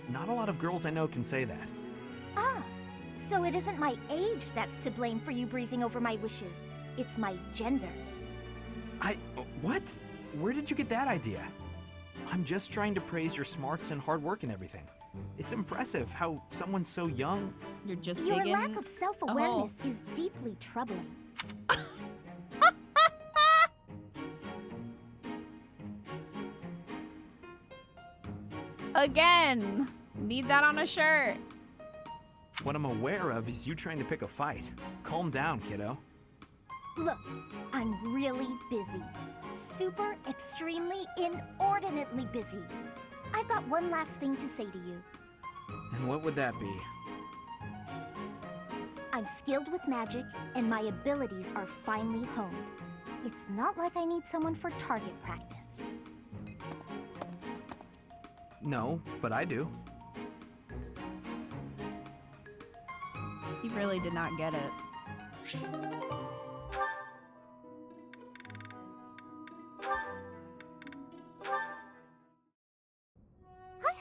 Not a lot of girls I know can say that. Ah, so it isn't my age that's to blame for you breezing over my wishes. It's my gender. What? Where did you get that idea? I'm just trying to praise your smarts and hard work and everything. It's impressive how someone so young... You're just Your digging lack of self-awareness is deeply troubling. Again! Need that on a shirt. What I'm aware of is you trying to pick a fight. Calm down, kiddo. Look, I'm really busy. Super, extremely, inordinately busy. I've got one last thing to say to you. And what would that be? I'm skilled with magic, and my abilities are finely honed. It's not like I need someone for target practice. No, but I do. He really did not get it.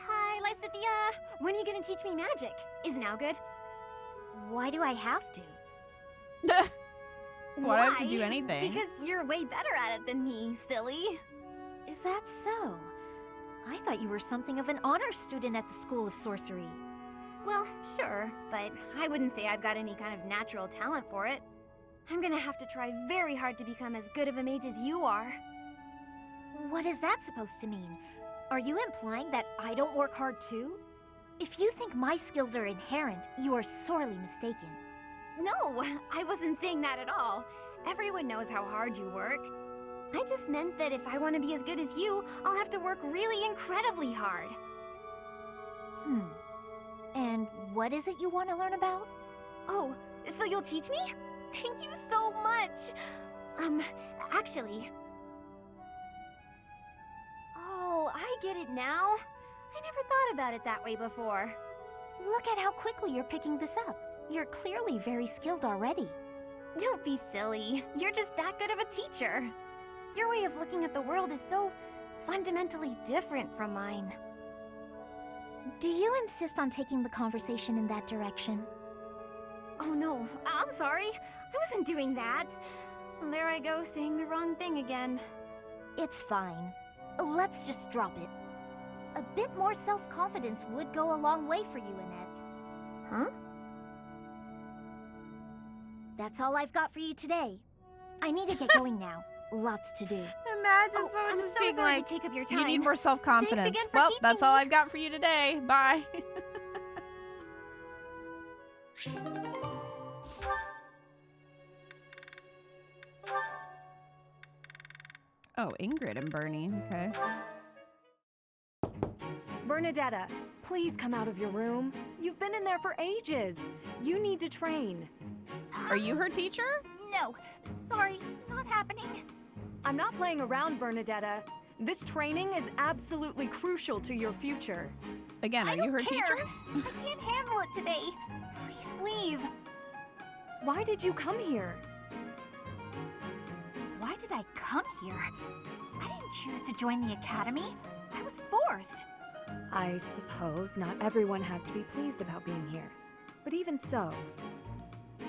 Hi, Lysithia! When are you gonna teach me magic? Is now good? Why do I have to? Why do I have to do anything? Because you're way better at it than me, silly. Is that so? I thought you were something of an honor student at the School of Sorcery. Well, sure, but I wouldn't say I've got any kind of natural talent for it. I'm gonna have to try very hard to become as good of a mage as you are. What is that supposed to mean? Are you implying that I don't work hard too? If you think my skills are inherent, you are sorely mistaken. No, I wasn't saying that at all. Everyone knows how hard you work. I just meant that if I want to be as good as you, I'll have to work really incredibly hard. And what is it you want to learn about? Oh, so you'll teach me? Thank you so much! Actually... Oh, I get it now. I never thought about it that way before. Look at how quickly you're picking this up. You're clearly very skilled already. Don't be silly. You're just that good of a teacher. Your way of looking at the world is so fundamentally different from mine. Do you insist on taking the conversation in that direction? Oh no, I'm sorry. I wasn't doing that. There I go, saying the wrong thing again. It's fine. Let's just drop it. A bit more self-confidence would go a long way for you, Annette. Huh? That's all I've got for you today. I need to get going now. Lots to do. Imagine someone I'm just so being sorry like, to take up your time. you need more self-confidence. Thanks again for Well, teaching that's all me. I've got for you today. Bye. Oh, Ingrid and Bernie. Okay. Bernadetta, please come out of your room. You've been in there for ages. You need to train. Are you her teacher? No, sorry, not happening. I'm not playing around, Bernadetta. This training is absolutely crucial to your future. Again, are you her teacher? I can't handle it today. Please leave. Why did you come here? Why did I come here? I didn't choose to join the academy. I was forced. I suppose not everyone has to be pleased about being here. But even so,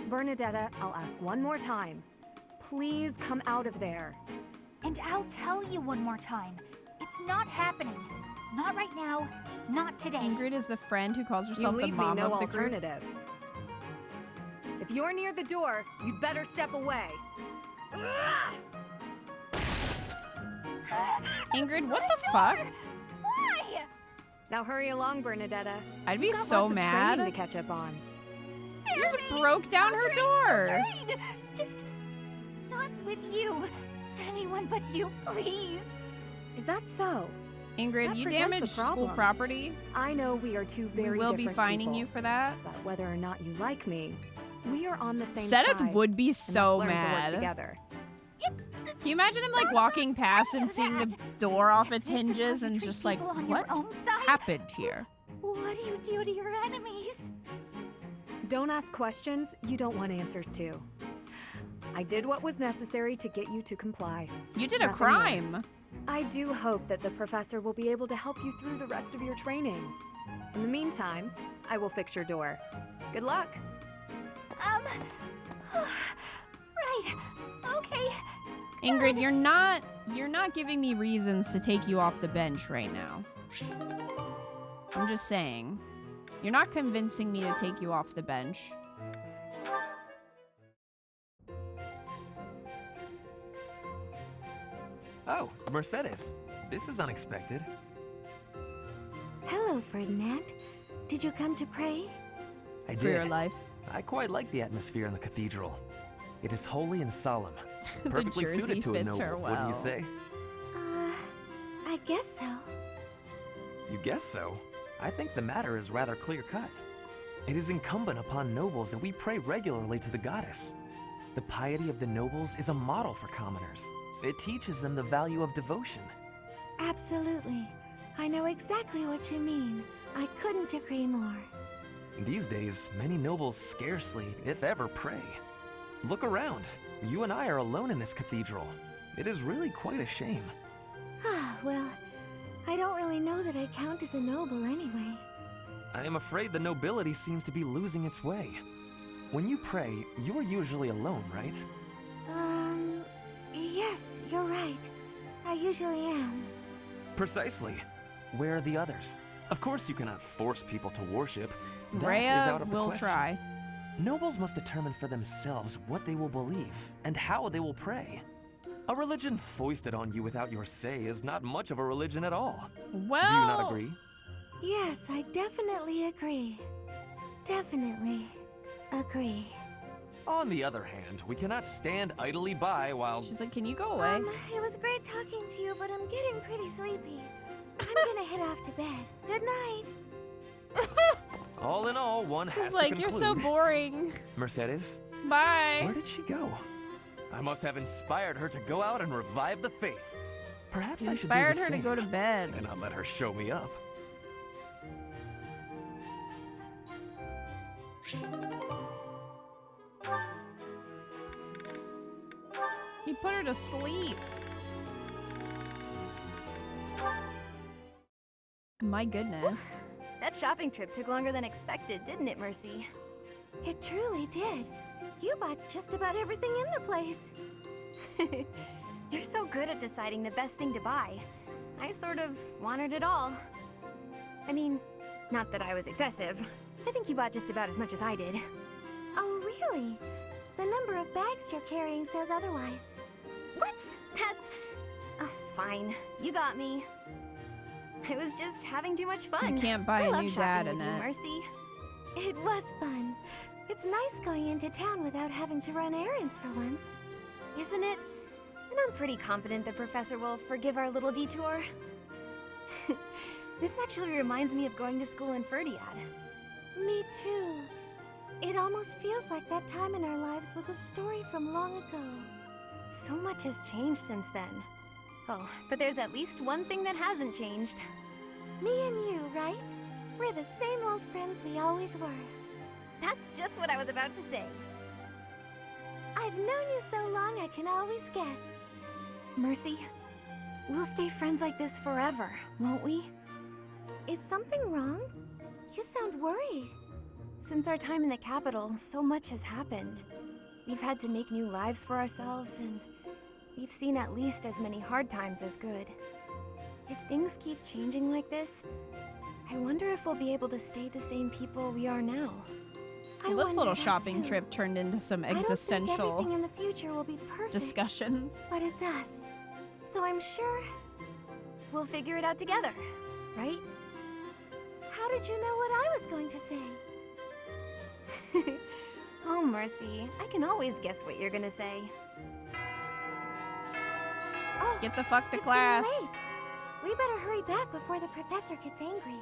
Bernadetta, I'll ask one more time. Please come out of there. And I'll tell you one more time. It's not happening. Not right now. Not today. Ingrid is the friend who calls You herself the leave me mom no of the group. alternative. If you're near the door, you'd better step away. Ingrid, what the fuck? Why? Now hurry along, Bernadetta. I'd be You've got so lots of mad. training to catch up on. Spare You just me. broke down her door. Train. Just not with you. Anyone but you, please. Is that so? Ingrid, That you presents a damaged school problem. property. I know we are two very We will be different fining people, you for that. But whether or not you like me, we are on the same Seth side. would be and must so learn to work mad. together. Can you imagine him like walking past and seeing the door off its This is how hinges you and treat just like, people on what your own side? happened here? What do you do to your enemies? Don't ask questions you don't want answers to. I did what was necessary to get you to comply. You did a Nothing more. crime. I do hope that the professor will be able to help you through the rest of your training. In the meantime, I will fix your door. Good luck. Right. Okay. Ingrid, you're not giving me reasons to take you off the bench right now. I'm just saying. You're not convincing me to take you off the bench. Oh, Mercedes. This is unexpected. Hello, Ferdinand. Did you come to pray? I did. For your life. I quite like the atmosphere in the cathedral. It is holy and solemn. The Perfectly jersey suited to a fits her noble, wouldn't well. you say? I guess so. You guess so? I think the matter is rather clear-cut. It is incumbent upon nobles that we pray regularly to the goddess. The piety of the nobles is a model for commoners. It teaches them the value of devotion. Absolutely. I know exactly what you mean. I couldn't agree more. These days, many nobles scarcely, if ever, pray. Look around. You and I are alone in this cathedral. It is really quite a shame. Well, I don't really know that I count as a noble anyway. I am afraid the nobility seems to be losing its way. When you pray, you are usually alone, right? Yes, you're right. I usually am. Precisely. Where are the others? Of course you cannot force people to worship. That Rhea is out of the will question. try. Nobles must determine for themselves what they will believe and how they will pray. A religion foisted on you without your say is not much of a religion at all. Well, do you not agree? Yes, I definitely agree. Definitely agree. On the other hand, we cannot stand idly by while... She's like, can you go away? It was great talking to you, but I'm getting pretty sleepy. I'm gonna head off to bed. Good night. All in all, one She's has like, to you're conclude... so boring. Mercedes, Bye. where did she go? I must have inspired her to go out and revive the faith. Perhaps I should do the Inspired her to same. go to bed. And not let her show me up. He put her to sleep. My goodness. That shopping trip took longer than expected, didn't it, Mercy? It truly did. You bought just about everything in the place. You're so good at deciding the best thing to buy. I sort of wanted it all. I mean, not that I was excessive. I think you bought just about as much as I did. Oh, really? The number of bags you're carrying says otherwise. What? That's... Oh, fine. You got me. I was just having too much fun. You can't buy I a love new shopping dad, with you, Annette. Mercy. It was fun. It's nice going into town without having to run errands for once. Isn't it? And I'm pretty confident the professor will forgive our little detour. This actually reminds me of going to school in Ferdiad. Me too. It almost feels like that time in our lives was a story from long ago. So much has changed since then. Oh, but there's at least one thing that hasn't changed. Me and you, right? We're the same old friends we always were. That's just what I was about to say. I've known you so long I can always guess. Mercy, we'll stay friends like this forever, won't we? Is something wrong? You sound worried. Since our time in the capital, so much has happened. We've had to make new lives for ourselves, and we've seen at least as many hard times as good. If things keep changing like this, I wonder if we'll be able to stay the same people we are now. Well, this little shopping trip turned into some I don't think existential everything in the future will be perfect, discussions. but it's us. So I'm sure. We'll figure it out together, right? How did you know what I was going to say? Oh, Mercy, I can always guess what you're gonna say. Oh, Get the fuck to it's class. getting late. We better hurry back before the professor gets angry.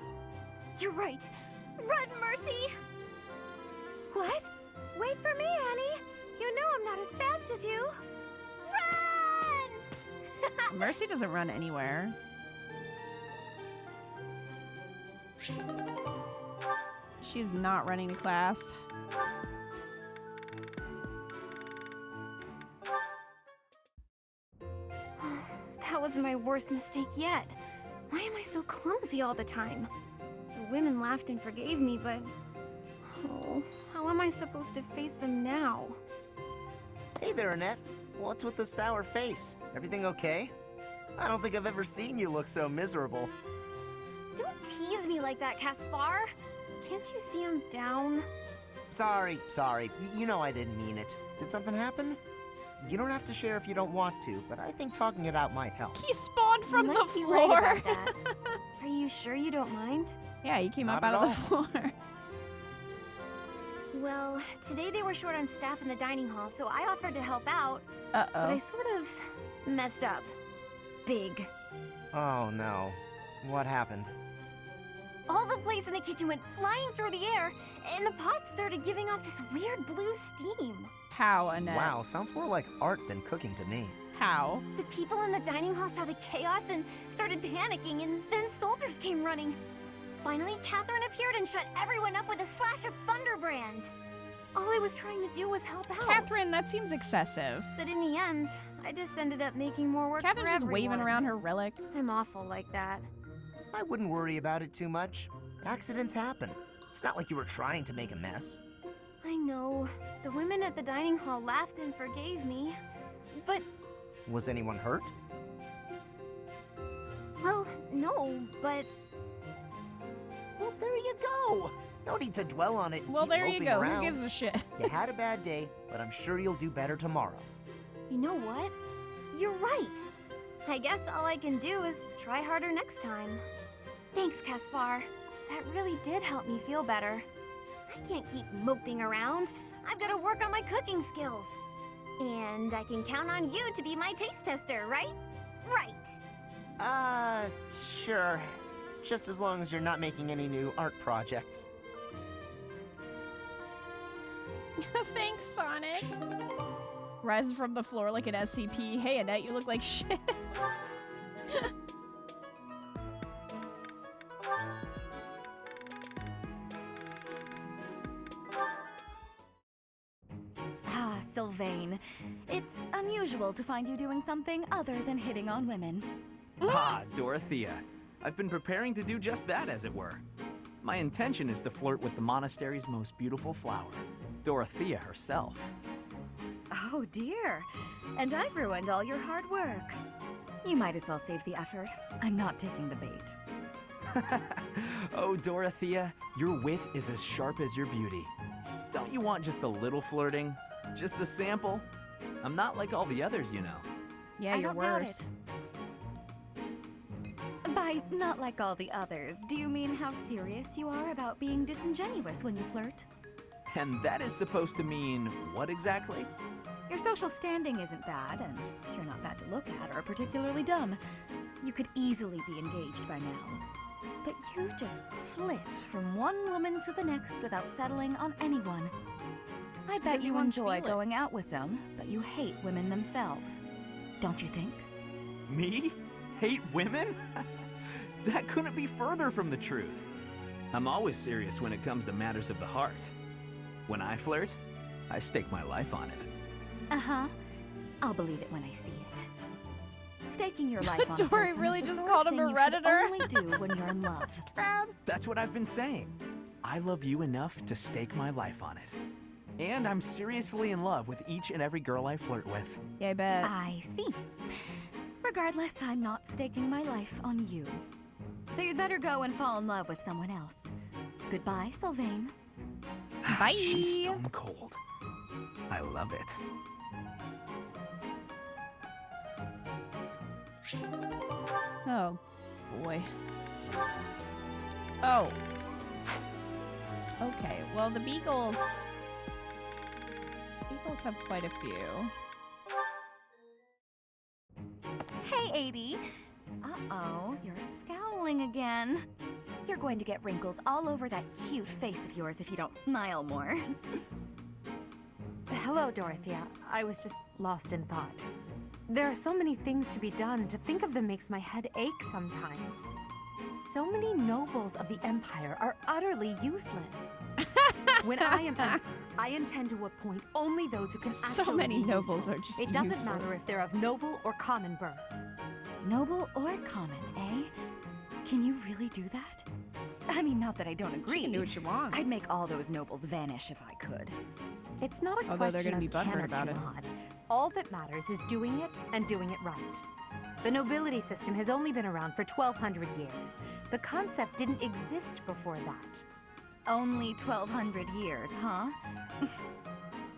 You're right. Run, Mercy! What? Wait for me, Annie. You know I'm not as fast as you. Run! Mercy doesn't run anywhere. She's not running to class. That was my worst mistake yet. Why am I so clumsy all the time? The women laughed and forgave me, but... Oh, how am I supposed to face them now? Hey there, Annette. What's with the sour face? Everything okay? I don't think I've ever seen you look so miserable. Don't tease me like that, Caspar. Can't you see I'm down? Sorry. You know I didn't mean it. Did something happen? You don't have to share if you don't want to, but I think talking it out might help. He spawned from You the might be floor. right about that. Are you sure you don't mind? Yeah, he came Not up out at of the floor. Well, today they were short on staff in the dining hall, so I offered to help out. Uh-oh. But I sort of messed up. Big. Oh no. What happened? All the plates in the kitchen went flying through the air, and the pots started giving off this weird blue steam. How, Annette? Wow, sounds more like art than cooking to me. How? The people in the dining hall saw the chaos and started panicking, and then soldiers came running. Finally, Catherine appeared and shut everyone up with a slash of Thunderbrand. All I was trying to do was help out. Catherine, that seems excessive. But in the end, I just ended up making more work Catherine's for just everyone. waving around her relic. I'm awful like that. I wouldn't worry about it too much. Accidents happen. It's not like you were trying to make a mess. I know. The women at the dining hall laughed and forgave me. But, Was anyone hurt? well, no, but... Well, there you go. No need to dwell on it. and Well, keep there you moping go. around. Who gives a shit? You had a bad day, but I'm sure you'll do better tomorrow. You know what? You're right. I guess all I can do is try harder next time. Thanks, Caspar. That really did help me feel better. I can't keep moping around. I've got to work on my cooking skills. And I can count on you to be my taste tester, right? Right. Sure. Just as long as you're not making any new art projects. Thanks, Sonic. Rising from the floor like an SCP. Hey, Annette, you look like shit. Ah, Sylvain. It's unusual to find you doing something other than hitting on women. Ah, Dorothea. I've been preparing to do just that, as it were. My intention is to flirt with the monastery's most beautiful flower, Dorothea herself. Oh dear. And I've ruined all your hard work. You might as well save the effort. I'm not taking the bait. Oh, Dorothea, your wit is as sharp as your beauty. Don't you want just a little flirting? Just a sample? I'm not like all the others, you know. Yeah, I you're don't doubt worse. it. By not like all the others, do you mean how serious you are about being disingenuous when you flirt? And that is supposed to mean what exactly? Your social standing isn't bad, and you're not bad to look at or particularly dumb. You could easily be engaged by now. But you just flit from one woman to the next without settling on anyone. I bet he you wants enjoy Felix. going out with them, but you hate women themselves. Don't you think? Me? Hate women? That couldn't be further from the truth. I'm always serious when it comes to matters of the heart. When I flirt, I stake my life on it. Uh-huh. I'll believe it when I see it. Staking your life on a Dory person really is the just sort called of him thing a you should Redditor. only do when you're in love. Crap. That's what I've been saying. I love you enough to stake my life on it. And I'm seriously in love with each and every girl I flirt with. Yeah, I bet. I see. Regardless, I'm not staking my life on you. So you'd better go and fall in love with someone else. Goodbye, Sylvain. Bye. She's stone cold. I love it. Oh, boy. Oh. Okay, well, the Beagles have quite a few. Hey, 80. Uh-oh, you're scowling again. You're going to get wrinkles all over that cute face of yours if you don't smile more. Hello, Dorothea. I was just lost in thought. There are so many things to be done. To think of them makes my head ache sometimes. So many nobles of the Empire are utterly useless. When I am emperor, I intend to appoint only those who can actually So many be nobles useful. are just It doesn't useless. matter if they're of noble or common birth. Noble or common, eh? Can you really do that? I mean, not that I don't agree. She can do what she wants. I'd make all those nobles vanish if I could. It's not a Although they're question gonna of be can butthurt or about it. cannot. All that matters is doing it and doing it right. The nobility system has only been around for 1,200 years. The concept didn't exist before that. Only 1,200 years, huh?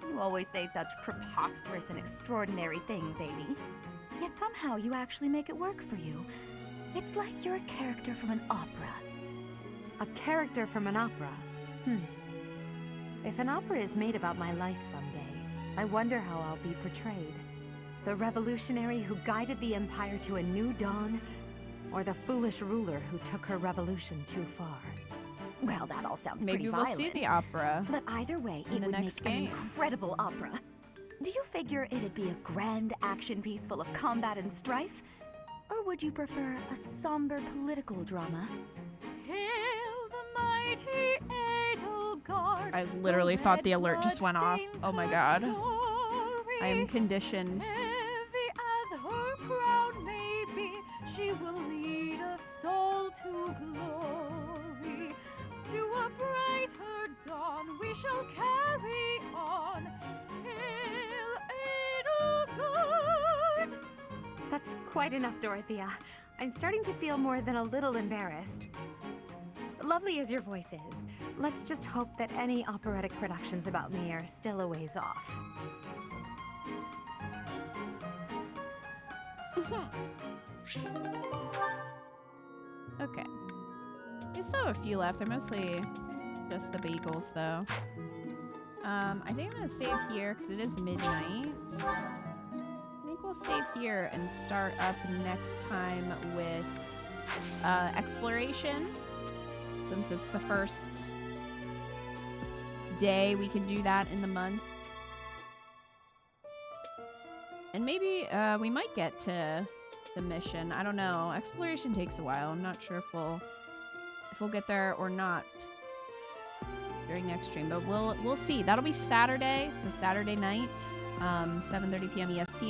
You always say such preposterous and extraordinary things, 80. Yet somehow you actually make it work for you. It's like you're a character from an opera. A character from an opera? If an opera is made about my life someday, I wonder how I'll be portrayed. The revolutionary who guided the Empire to a new dawn, or the foolish ruler who took her revolution too far? Well, that all sounds Maybe pretty we'll violent. see the opera. But either way, in it the would next make an game. incredible opera. Do you figure it'd be a grand action piece full of combat and strife? Or would you prefer a somber political drama? Hail the mighty edelgard. I literally thought the alert just went off. Oh my god. I am conditioned. Heavy as her crown may be, she will lead us all to glory. To a brighter dawn we shall carry on. Hail Edelgard! That's quite enough, Dorothea. I'm starting to feel more than a little embarrassed. Lovely as your voice is, let's just hope that any operatic productions about me are still a ways off. Okay. We still have a few left. They're mostly just the bagels, though. I think I'm gonna save here because it is midnight. I think we'll save here and start up next time with exploration. Since it's the first day we can do that in the month. And maybe we might get to the mission. I don't know. Exploration takes a while. I'm not sure if we'll get there or not during next stream, but we'll see. That'll be Saturday, so Saturday night, 7:30 p.m. EST.